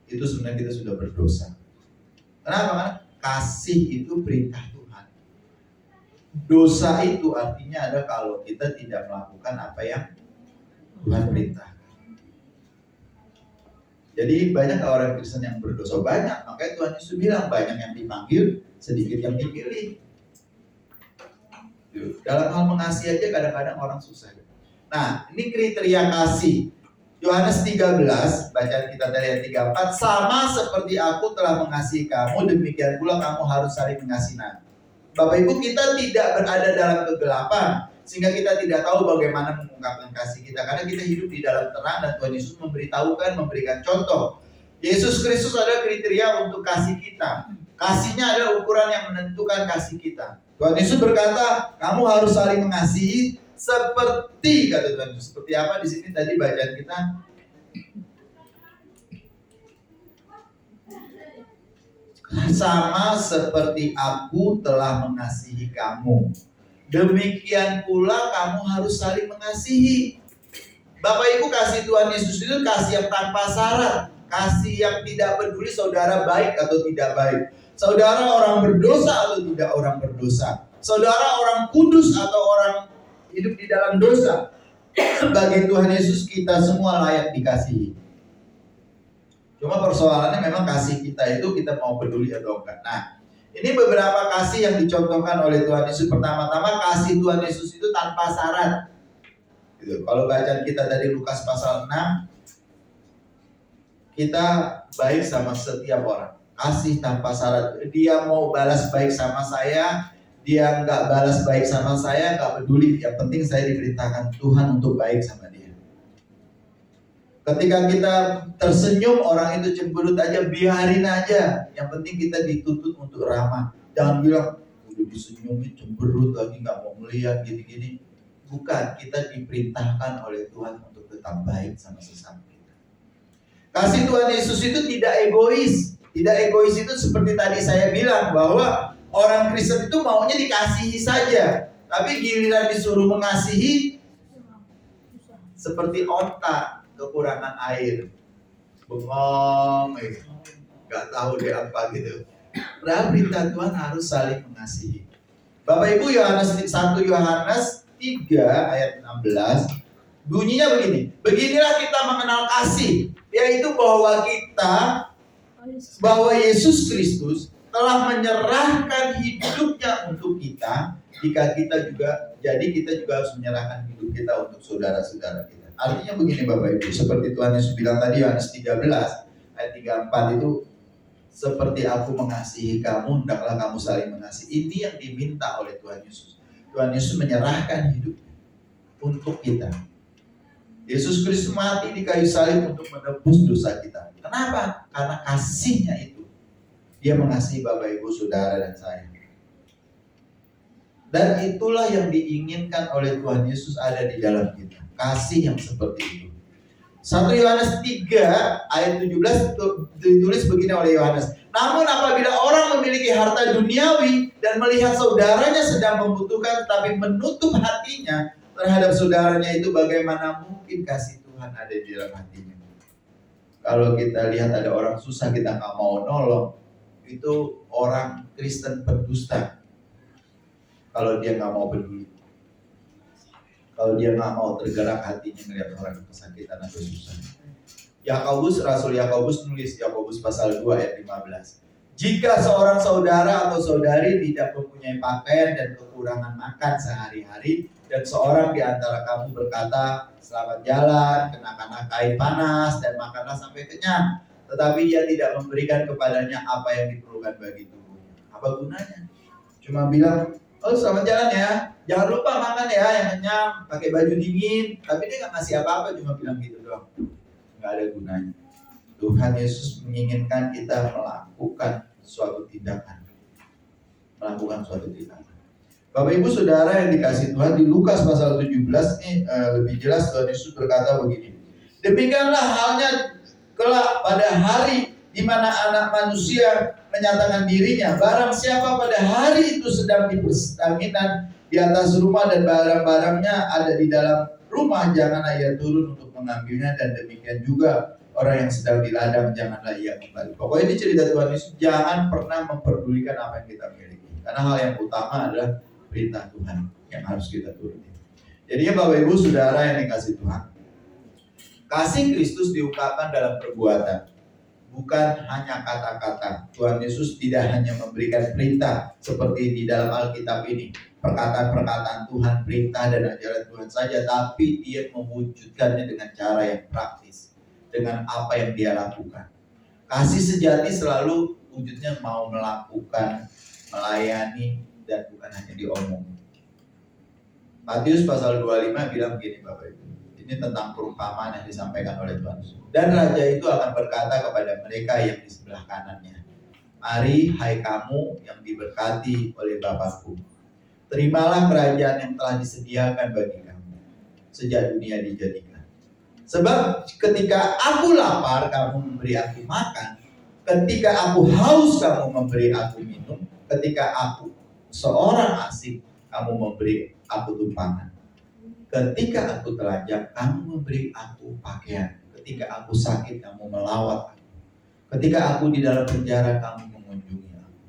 itu sebenarnya kita sudah berdosa. Kenapa? Karena kasih itu perintah Tuhan. Dosa itu artinya adalah kalau kita tidak melakukan apa yang Tuhan perintahkan. Jadi banyak orang Kristen yang berdosa, banyak. Makanya Tuhan Yesus bilang banyak yang dipanggil, sedikit yang dipilih. Dalam hal mengasihi aja kadang-kadang orang susah. Nah, ini kriteria kasih. Yohanes 13, bacaan kita dari ayat 34, sama seperti aku telah mengasihi kamu, demikian pula kamu harus saling mengasihi. Bapak Ibu, kita tidak berada dalam kegelapan, sehingga kita tidak tahu bagaimana mengungkapkan kasih kita, karena kita hidup di dalam terang dan Tuhan Yesus memberitahukan, memberikan contoh. Yesus Kristus adalah kriteria untuk kasih kita. Kasihnya adalah ukuran yang menentukan kasih kita. Tuhan Yesus berkata, kamu harus saling mengasihi seperti, kata Tuhan Yesus. Seperti apa di sini tadi bacaan kita? Sama seperti aku telah mengasihi kamu, demikian pula kamu harus saling mengasihi. Bapak Ibu, kasih Tuhan Yesus itu kasih yang tanpa syarat, kasih yang tidak peduli saudara baik atau tidak baik. Saudara orang berdosa atau tidak orang berdosa, saudara orang kudus atau orang hidup di dalam dosa, bagi Tuhan Yesus kita semua layak dikasihi. Cuma persoalannya memang kasih kita itu kita mau peduli atau enggak. Nah, ini beberapa kasih yang dicontohkan oleh Tuhan Yesus. Pertama-tama, kasih Tuhan Yesus itu tanpa syarat. Gitu. Kalau bacaan kita dari Lukas pasal 6, kita baik sama setiap orang. Kasih tanpa syarat. Dia mau balas baik sama saya, dia nggak balas baik sama saya, nggak peduli. Yang penting saya diperintahkan Tuhan untuk baik sama dia. Ketika kita tersenyum, orang itu cemberut aja, biarin aja. Yang penting kita dituntut untuk ramah. Jangan bilang, udah disenyumin cemberut lagi, nggak mau melihat gini-gini. Bukan, kita diperintahkan oleh Tuhan untuk tetap baik sama sesama kita. Kasih Tuhan Yesus itu tidak egois. Tidak egois itu seperti tadi saya bilang, bahwa orang Kristen itu maunya dikasihi saja. Tapi giliran disuruh mengasihi, seperti onta kekurangan air, bengong, nggak tahu deh apa gitu. Padahal perintah Tuhan harus saling mengasihi. Bapak Ibu, 1 Yohanes 3 ayat 16 bunyinya begini. Beginilah kita mengenal kasih, yaitu bahwa Yesus Kristus telah menyerahkan hidupnya untuk kita. Jika kita juga harus menyerahkan hidup kita untuk saudara-saudara kita. Artinya begini Bapak Ibu, seperti Tuhan Yesus bilang tadi, Yohanes 13 ayat 34 itu, seperti aku mengasihi kamu, hendaklah kamu saling mengasihi. Ini yang diminta oleh Tuhan Yesus. Tuhan Yesus menyerahkan hidupnya untuk kita. Yesus Kristus mati di kayu salib untuk menebus dosa kita. Kenapa? Karena kasihnya itu. Dia mengasihi Bapak Ibu, Saudara dan saya. Dan itulah yang diinginkan oleh Tuhan Yesus ada di dalam kita. Kasih yang seperti itu. 1 Yohanes 3 ayat 17 ditulis begini oleh Yohanes. Namun apabila orang memiliki harta duniawi dan melihat saudaranya sedang membutuhkan tetapi menutup hatinya terhadap saudaranya itu, bagaimana mungkin kasih Tuhan ada di dalam hatinya? Kalau kita lihat ada orang susah kita nggak mau nolong, itu orang Kristen pendusta. Kalau dia nggak mau peduli, kalau dia nggak mau tergerak hatinya melihat orang kesakitan atau susah. Rasul Yakobus nulis, Yakobus pasal 2 ayat 15. Jika seorang saudara atau saudari tidak mempunyai pakaian dan kekurangan makan sehari-hari, dan seorang di antara kamu berkata, selamat jalan, kenakanlah kain panas dan makanlah sampai kenyang, tetapi dia tidak memberikan kepadanya apa yang diperlukan bagi tubuhnya, apa gunanya? Cuma bilang, oh selamat jalan ya, jangan lupa makan ya yang kenyang, pakai baju dingin, tapi dia nggak ngasih apa-apa, cuma bilang gitu doang, nggak ada gunanya. Tuhan Yesus menginginkan kita melakukan suatu tindakan. Bapak Ibu Saudara yang dikasihi Tuhan, di Lukas pasal 17 ini lebih jelas Tuhan Yesus berkata begini. Demikianlah halnya kelak pada hari di mana Anak Manusia menyatakan dirinya. Barang siapa pada hari itu sedang di persaminan di atas rumah dan barang-barangnya ada di dalam rumah, janganlah ia turun untuk mengambilnya, dan demikian juga orang yang sedang di ladang, janganlah ia kembali. Pokoknya ini cerita Tuhan Yesus, jangan pernah memperdulikan apa yang kita miliki. Karena hal yang utama adalah perintah Tuhan yang harus kita turuti. Jadinya Bapak Ibu Saudara yang dikasihi Tuhan, kasih Kristus diungkapkan dalam perbuatan, bukan hanya kata-kata. Tuhan Yesus tidak hanya memberikan perintah seperti di dalam Alkitab ini, perkataan-perkataan Tuhan, perintah dan ajaran Tuhan saja, tapi dia mewujudkannya dengan cara yang praktis, dengan apa yang dia lakukan. Kasih sejati selalu wujudnya mau melakukan, melayani, dan bukan hanya diomong. Matius pasal 25 bilang begini Bapak Ibu. Ini tentang perumpamaan yang disampaikan oleh Tuhan. Dan raja itu akan berkata kepada mereka yang di sebelah kanannya, mari hai kamu yang diberkati oleh Bapakku, terimalah kerajaan yang telah disediakan bagi kamu sejak dunia dijadikan. Sebab ketika aku lapar, kamu memberi aku makan. Ketika aku haus, kamu memberi aku minum. Ketika aku seorang asing, kamu memberi aku tumpangan. Ketika aku telanjang, kamu memberi aku pakaian. Ketika aku sakit, kamu melawat aku. Ketika aku di dalam penjara, kamu mengunjungi aku.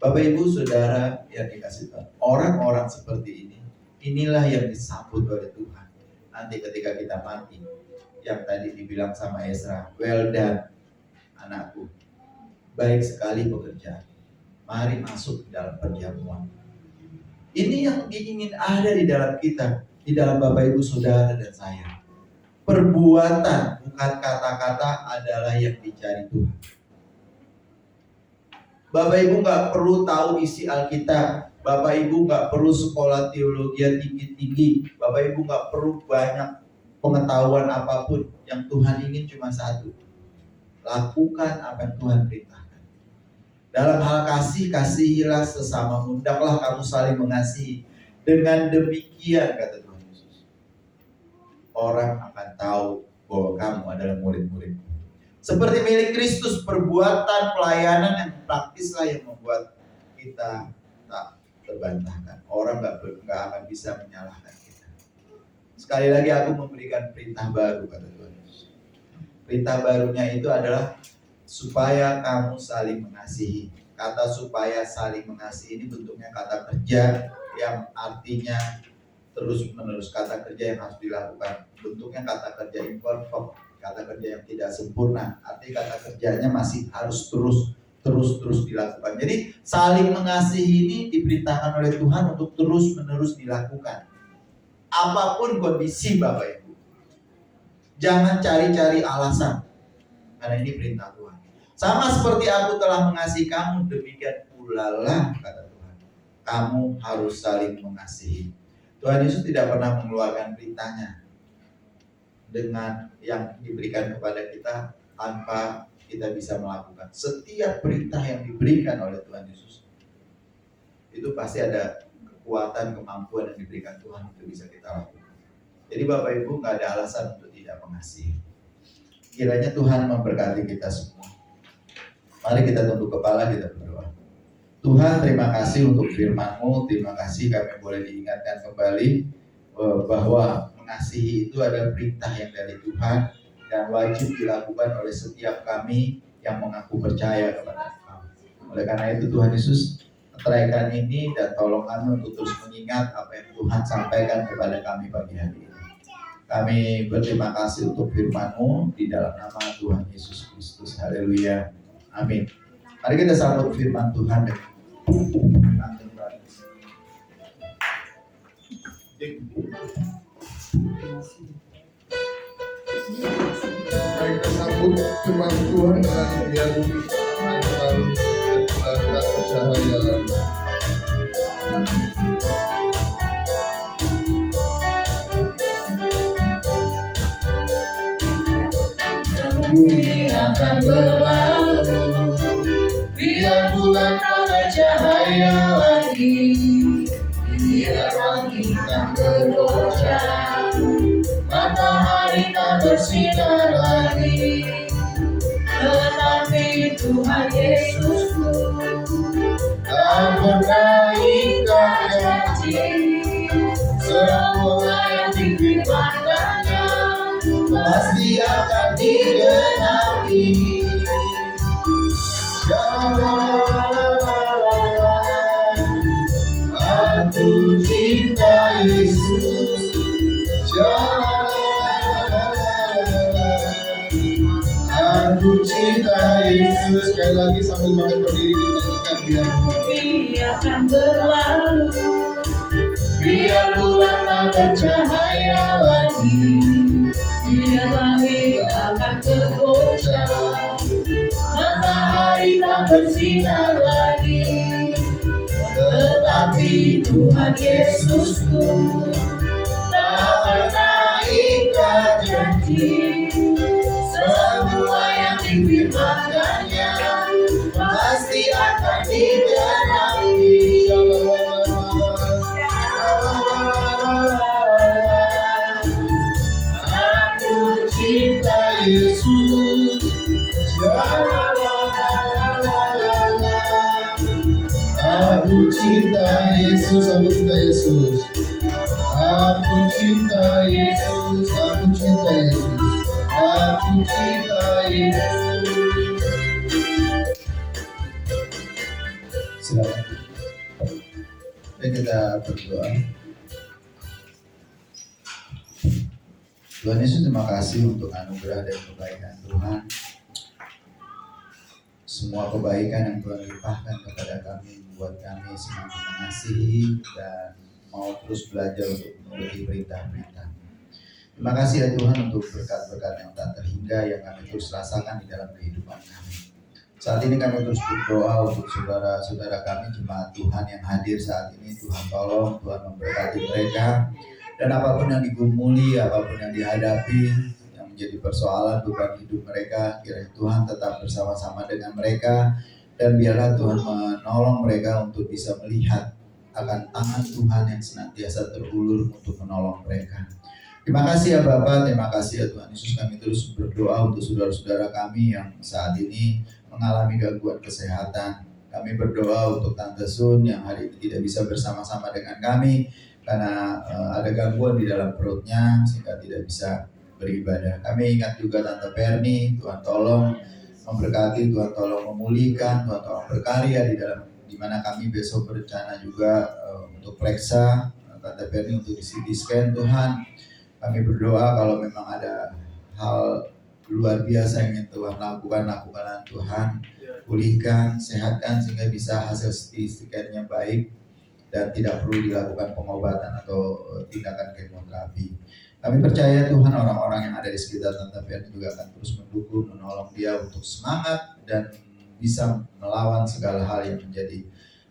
Bapak Ibu Saudara yang dikasih Tuhan, orang-orang seperti ini, inilah yang disambut oleh Tuhan. Nanti ketika kita mati, yang tadi dibilang sama Ezra, well done anakku, baik sekali pekerjaan. Mari masuk ke dalam perjamuan. Ini yang ingin ada di dalam kita, di dalam Bapak Ibu Saudara dan saya. Perbuatan bukan kata-kata adalah yang dicari Tuhan. Bapak Ibu nggak perlu tahu isi Alkitab. Bapak Ibu nggak perlu sekolah teologi yang tinggi-tinggi. Bapak Ibu nggak perlu banyak pengetahuan apapun. Yang Tuhan ingin cuma satu. Lakukan apa yang Tuhan perintahkan. Dalam hal kasih, kasihilah sesama. Hendaklah kamu saling mengasihi. Dengan demikian kata Tuhan Yesus, orang akan tahu bahwa kamu adalah murid-murid. Seperti milik Kristus, perbuatan pelayanan yang praktislah yang membuat kita tak terbantahkan. Orang nggak akan bisa menyalahkan kita. Sekali lagi aku memberikan perintah baru kata Tuhan Yesus. Perintah barunya itu adalah supaya kamu saling mengasihi. Kata supaya saling mengasihi ini bentuknya kata kerja yang artinya terus menerus, kata kerja yang harus dilakukan. Bentuknya kata kerja imperfect, kata kerja yang tidak sempurna. Artinya kata kerjanya masih harus terus dilakukan. Jadi saling mengasihi ini diperintahkan oleh Tuhan untuk terus menerus dilakukan. Apapun kondisi Bapak Ibu, jangan cari-cari alasan, karena ini perintah Tuhan. Sama seperti aku telah mengasihi kamu, demikian pula lah kata Tuhan, kamu harus saling mengasihi. Tuhan Yesus tidak pernah mengeluarkan perintahnya dengan yang diberikan kepada kita tanpa kita bisa melakukan. Setiap perintah yang diberikan oleh Tuhan Yesus itu pasti ada kekuatan, kemampuan yang diberikan Tuhan untuk bisa kita lakukan. Jadi Bapak Ibu nggak ada alasan untuk tidak mengasihi. Kiranya Tuhan memberkati kita semua. Mari kita tunduk kepala, kita berdoa. Tuhan, terima kasih untuk firman-Mu. Terima kasih kami boleh diingatkan kembali bahwa mengasihi itu adalah perintah yang dari Tuhan dan wajib dilakukan oleh setiap kami yang mengaku percaya kepada Engkau. Oleh karena itu Tuhan Yesus, teraikan ini dan tolong kami untuk terus mengingat apa yang Tuhan sampaikan kepada kami pagi hari ini. Kami berterima kasih untuk firman-Mu di dalam nama Tuhan Yesus Kristus. Haleluya. Amin. Mari kita sambut firman Tuhan dengan Mari kita sambut firman Tuhan dengan biar bumi selalu dan bercahaya lagi. Bumi akan berlalu, biar bulan tak bercahaya lagi, biar langit tak berdosa, matahari tak bersinar lagi. Tetapi Tuhan Yesusku tak pernah ingkar janji, semua yang difirmankannya pasti akan digenapi. Aku cinta Yesus, aku cinta Yesus. Sekali lagi sambil makin berdiri kita nyanyikan bumi akan berlalu, biar bulan tak bercahaya lagi, biar langit akan berdosa, matahari tak bersinar lagi. Tetapi Tuhan Yesusku tak pernah ingkar janji, semua yang difirmankannya pasti akan digenapi. Aku cinta Yesus, aku cinta Yesus, aku cinta Yesus, aku cinta Yesus, aku cinta Yesus, aku cinta Yesus. Silakan. Mari kita berdoa. Tuhan Yesus, terima kasih untuk anugerah dan kebaikan Tuhan. Semua kebaikan yang Tuhan limpahkan kepada kami membuat kami semakin mengasihi dan mau terus belajar untuk memenuhi perintah-perintah. Terima kasih ya Tuhan untuk berkat-berkat yang tak terhingga yang kami terus rasakan di dalam kehidupan kami. Saat ini kami terus berdoa untuk saudara-saudara kami, jemaat Tuhan yang hadir saat ini. Tuhan tolong, Tuhan memberkati mereka. Dan apapun yang digumuli, apapun yang dihadapi, yang menjadi persoalan beban hidup mereka, kiranya Tuhan tetap bersama-sama dengan mereka. Dan biarlah Tuhan menolong mereka untuk bisa melihat akan tangan Tuhan yang senantiasa terulur untuk menolong mereka. Terima kasih ya Bapak, terima kasih ya Tuhan Yesus. Kami terus berdoa untuk saudara-saudara kami yang saat ini mengalami gangguan kesehatan. Kami berdoa untuk Tante Sun yang hari ini tidak bisa bersama-sama dengan kami karena ada gangguan di dalam perutnya sehingga tidak bisa beribadah. Kami ingat juga Tante Perni, Tuhan tolong memberkati, Tuhan tolong memulihkan, Tuhan tolong berkarya di mana kami besok berencana juga untuk periksa Tante Perni untuk di CT scan. Tuhan, kami berdoa kalau memang ada hal luar biasa yang ingin Tuhan lakukan Tuhan, pulihkan, sehatkan sehingga bisa hasil CT scan-nya baik dan tidak perlu dilakukan pengobatan atau tindakan kemoterapi. Kami percaya Tuhan orang-orang yang ada di sekitar Tante Perni juga akan terus mendukung, menolong dia untuk semangat dan bisa melawan segala hal yang menjadi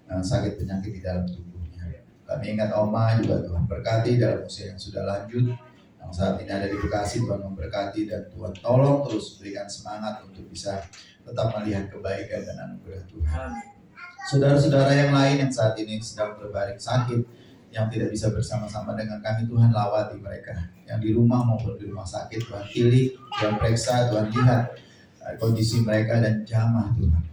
sakit penyakit di dalam tubuhnya. Kami ingat Oma juga Tuhan berkati dalam usia yang sudah lanjut, yang saat ini ada di Bekasi. Tuhan memberkati dan Tuhan tolong terus berikan semangat untuk bisa tetap melihat kebaikan dan anugerah Tuhan. Saudara-saudara yang lain yang saat ini sedang berbaring sakit, yang tidak bisa bersama-sama dengan kami, Tuhan lawati mereka. Yang di rumah maupun di rumah sakit, Tuhan tilik, Tuhan periksa, Tuhan lihat kondisi mereka dan jamah Tuhan.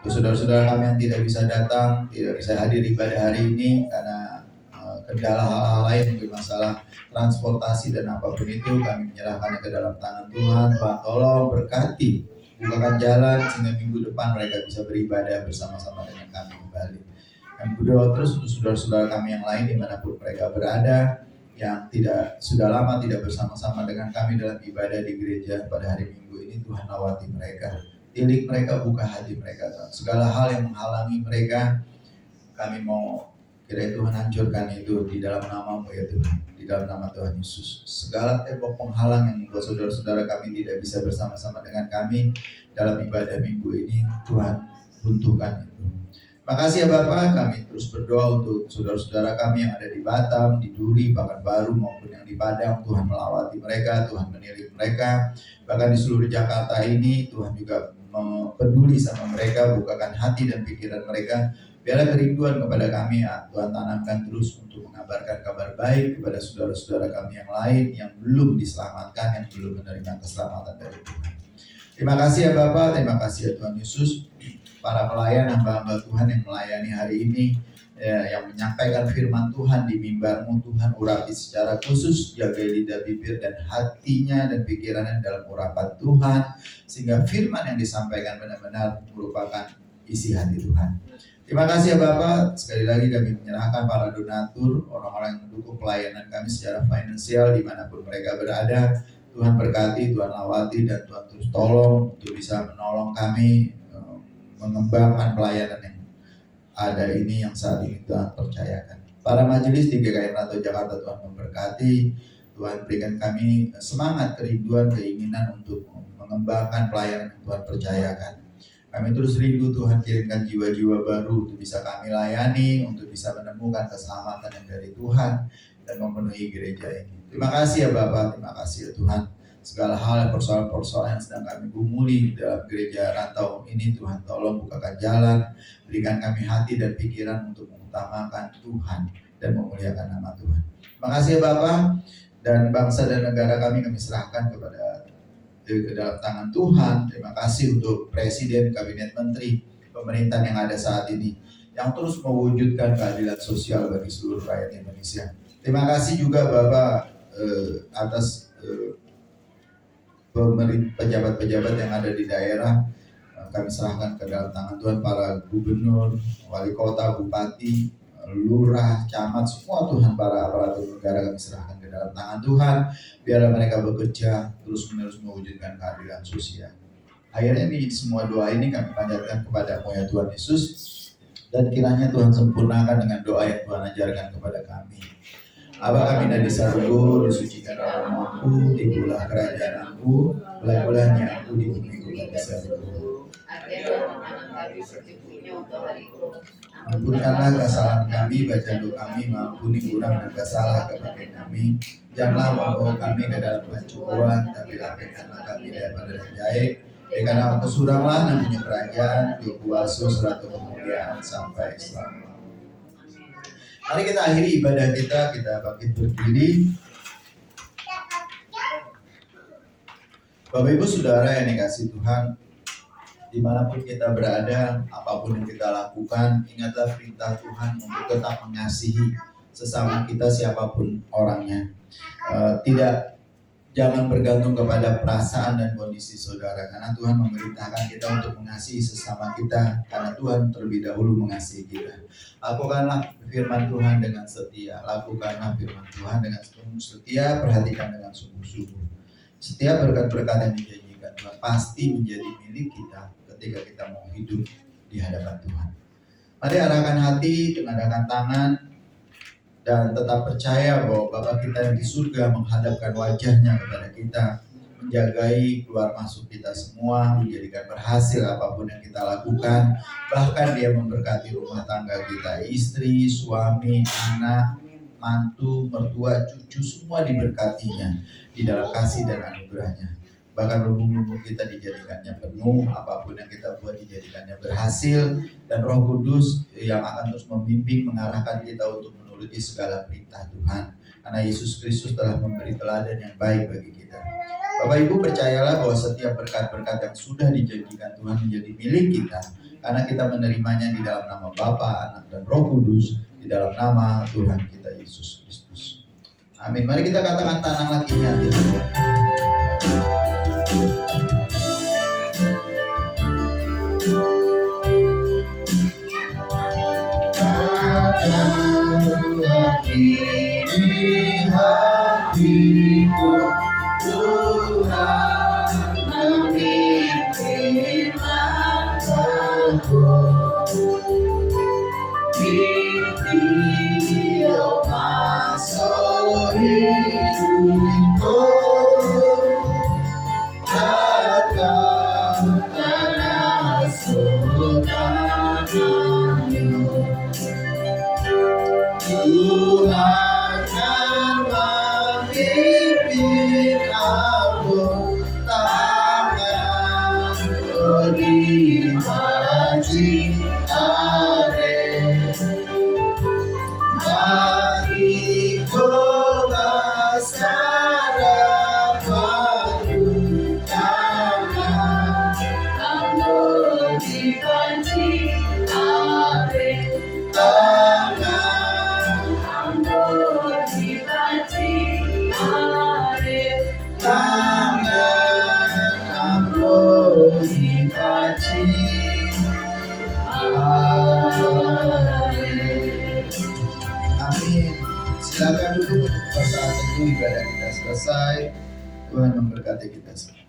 Untuk saudara-saudara kami yang tidak bisa datang, tidak bisa hadir ibadah hari ini karena kendala hal-hal lain, mungkin masalah transportasi dan apapun itu, kami menyerahkannya ke dalam tangan Tuhan. Tuhan tolong berkati, bukakan jalan sehingga minggu depan mereka bisa beribadah bersama-sama dengan kami kembali. Kami berdoa terus untuk saudara-saudara kami yang lain dimanapun mereka berada, yang sudah lama tidak bersama-sama dengan kami dalam ibadah di gereja pada hari Minggu ini. Tuhan lawati mereka, tilik mereka, buka hati mereka. Segala hal yang menghalangi mereka, kami mau kiranya Tuhan hancurkan itu di dalam nama-Mu ya Tuhan, di dalam nama Tuhan Yesus. Segala tembok penghalang yang membuat saudara-saudara kami tidak bisa bersama-sama dengan kami dalam ibadah minggu ini, Tuhan runtuhkan itu. Makasih ya Bapak, kami terus berdoa untuk saudara-saudara kami yang ada di Batam, di Duri, bahkan Baru maupun yang di Padang. Tuhan melawati mereka, Tuhan menilik mereka. Bahkan di seluruh Jakarta ini, Tuhan juga peduli sama mereka, bukakan hati dan pikiran mereka. Biarlah kerinduan kepada kami ya Tuhan tanamkan terus untuk mengabarkan kabar baik kepada saudara-saudara kami yang lain yang belum diselamatkan, yang belum menerima keselamatan dari Tuhan. Terima kasih ya Bapak, terima kasih ya Tuhan Yesus. Para pelayan, hamba-hamba Tuhan yang melayani hari ini, yang menyampaikan firman Tuhan di mimbar-Mu, Tuhan urapi secara khusus, jaga lidah, bibir, dan hatinya dan pikirannya dalam urapan Tuhan, sehingga firman yang disampaikan benar-benar merupakan isi hati Tuhan. Terima kasih ya Bapak, sekali lagi kami menyerahkan para donatur, orang-orang yang mendukung pelayanan kami secara finansial dimanapun mereka berada. Tuhan berkati, Tuhan lawati, dan Tuhan terus tolong untuk bisa menolong kami mengembangkan pelayanan yang ada ini yang saat ini Tuhan percayakan. Para majelis di GKI Rantau Jakarta, Tuhan memberkati, Tuhan berikan kami semangat, kerinduan, keinginan untuk mengembangkan pelayanan yang Tuhan percayakan. Kami terus rindu Tuhan kirimkan jiwa-jiwa baru untuk bisa kami layani, untuk bisa menemukan keselamatan yang dari Tuhan dan memenuhi gereja ini. Terima kasih ya Bapak, terima kasih ya Tuhan. Segala hal persoalan-persoalan yang sedang kami gumuli dalam gereja Rantau ini, Tuhan tolong bukakan jalan, berikan kami hati dan pikiran untuk mengutamakan Tuhan dan memuliakan nama Tuhan. Terima kasih ya Bapak, dan bangsa dan negara kami serahkan ke dalam tangan Tuhan. Terima kasih untuk Presiden, Kabinet Menteri, pemerintahan yang ada saat ini, yang terus mewujudkan keadilan sosial bagi seluruh rakyat Indonesia. Terima kasih juga Bapak atas pejabat-pejabat yang ada di daerah, kami serahkan ke dalam tangan Tuhan para gubernur, wali kota, bupati, lurah, camat, semua Tuhan, para aparatur negara kami serahkan ke dalam tangan Tuhan. Biarlah mereka bekerja terus-menerus mewujudkan keadilan sosial. Akhirnya ini semua doa ini kami panjatkan kepadamu ya Tuhan Yesus, dan kiranya Tuhan sempurnakan dengan doa yang Tuhan ajarkan kepada kami. Aba kami dari sorga, disucikan namamu, timbullah kerajaanmu, belah-belahnya aku di bumi kota sorga. Ajarlah makanan kami secukupnya untuk hari itu. Ampunkanlah kesalahan kami, baca doa kami, mampuni kurang dan kesalahan kepada kami. Janganlah membawa kami ke dalam pencobaan, tapi lapangkanlah kami daripada yang jahat. Karena kesudahanlah namanya kerajaan, kuasa serta kemuliaan sampai selamanya. Mari kita akhiri ibadah kita bangkit berdiri. Bapak Ibu Saudara yang dikasihi Tuhan, dimanapun kita berada, apapun yang kita lakukan, ingatlah perintah Tuhan untuk tetap mengasihi sesama kita siapapun orangnya. Jangan bergantung kepada perasaan dan kondisi saudara, karena Tuhan memerintahkan kita untuk mengasihi sesama kita, karena Tuhan terlebih dahulu mengasihi kita. Lakukanlah firman Tuhan dengan setia, lakukanlah firman Tuhan dengan sungguh setia, perhatikan dengan sungguh-sungguh. Setiap berkat-berkat yang dijanjikan Tuhan pasti menjadi milik kita ketika kita mau hidup di hadapan Tuhan. Mari arahkan hati, tengadahkan tangan, dan tetap percaya bahwa Bapa kita yang di surga menghadapkan wajahnya kepada kita, menjagai keluar masuk kita semua, menjadikan berhasil apapun yang kita lakukan. Bahkan Dia memberkati rumah tangga kita, istri, suami, anak, mantu, mertua, cucu, semua diberkatinya di dalam kasih dan anugerahnya. Bahkan lumbung-lumbung kita dijadikannya penuh, apapun yang kita buat dijadikannya berhasil, dan Roh Kudus yang akan terus membimbing, mengarahkan kita untuk menuruti segala perintah Tuhan, karena Yesus Kristus telah memberi teladan yang baik bagi kita. Bapak Ibu percayalah bahwa setiap berkat-berkat yang sudah dijanjikan Tuhan menjadi milik kita, karena kita menerimanya di dalam nama Bapa, Anak, dan Roh Kudus, di dalam nama Tuhan kita Yesus Kristus. Amin. Mari kita katakan tanang lagi ya. Di hatiku Tuhan memimpin langkahku di tiap masa hidupku. Katakanlah sultananmu, Tuhan kan memimpin aku, tangan beri haji arif. Mari kota sarapanku, tangan beri haji arif. Amin. Silakan duduk untuk saat teduh ibadah kita selesai. Tuhan memberkati kita semua.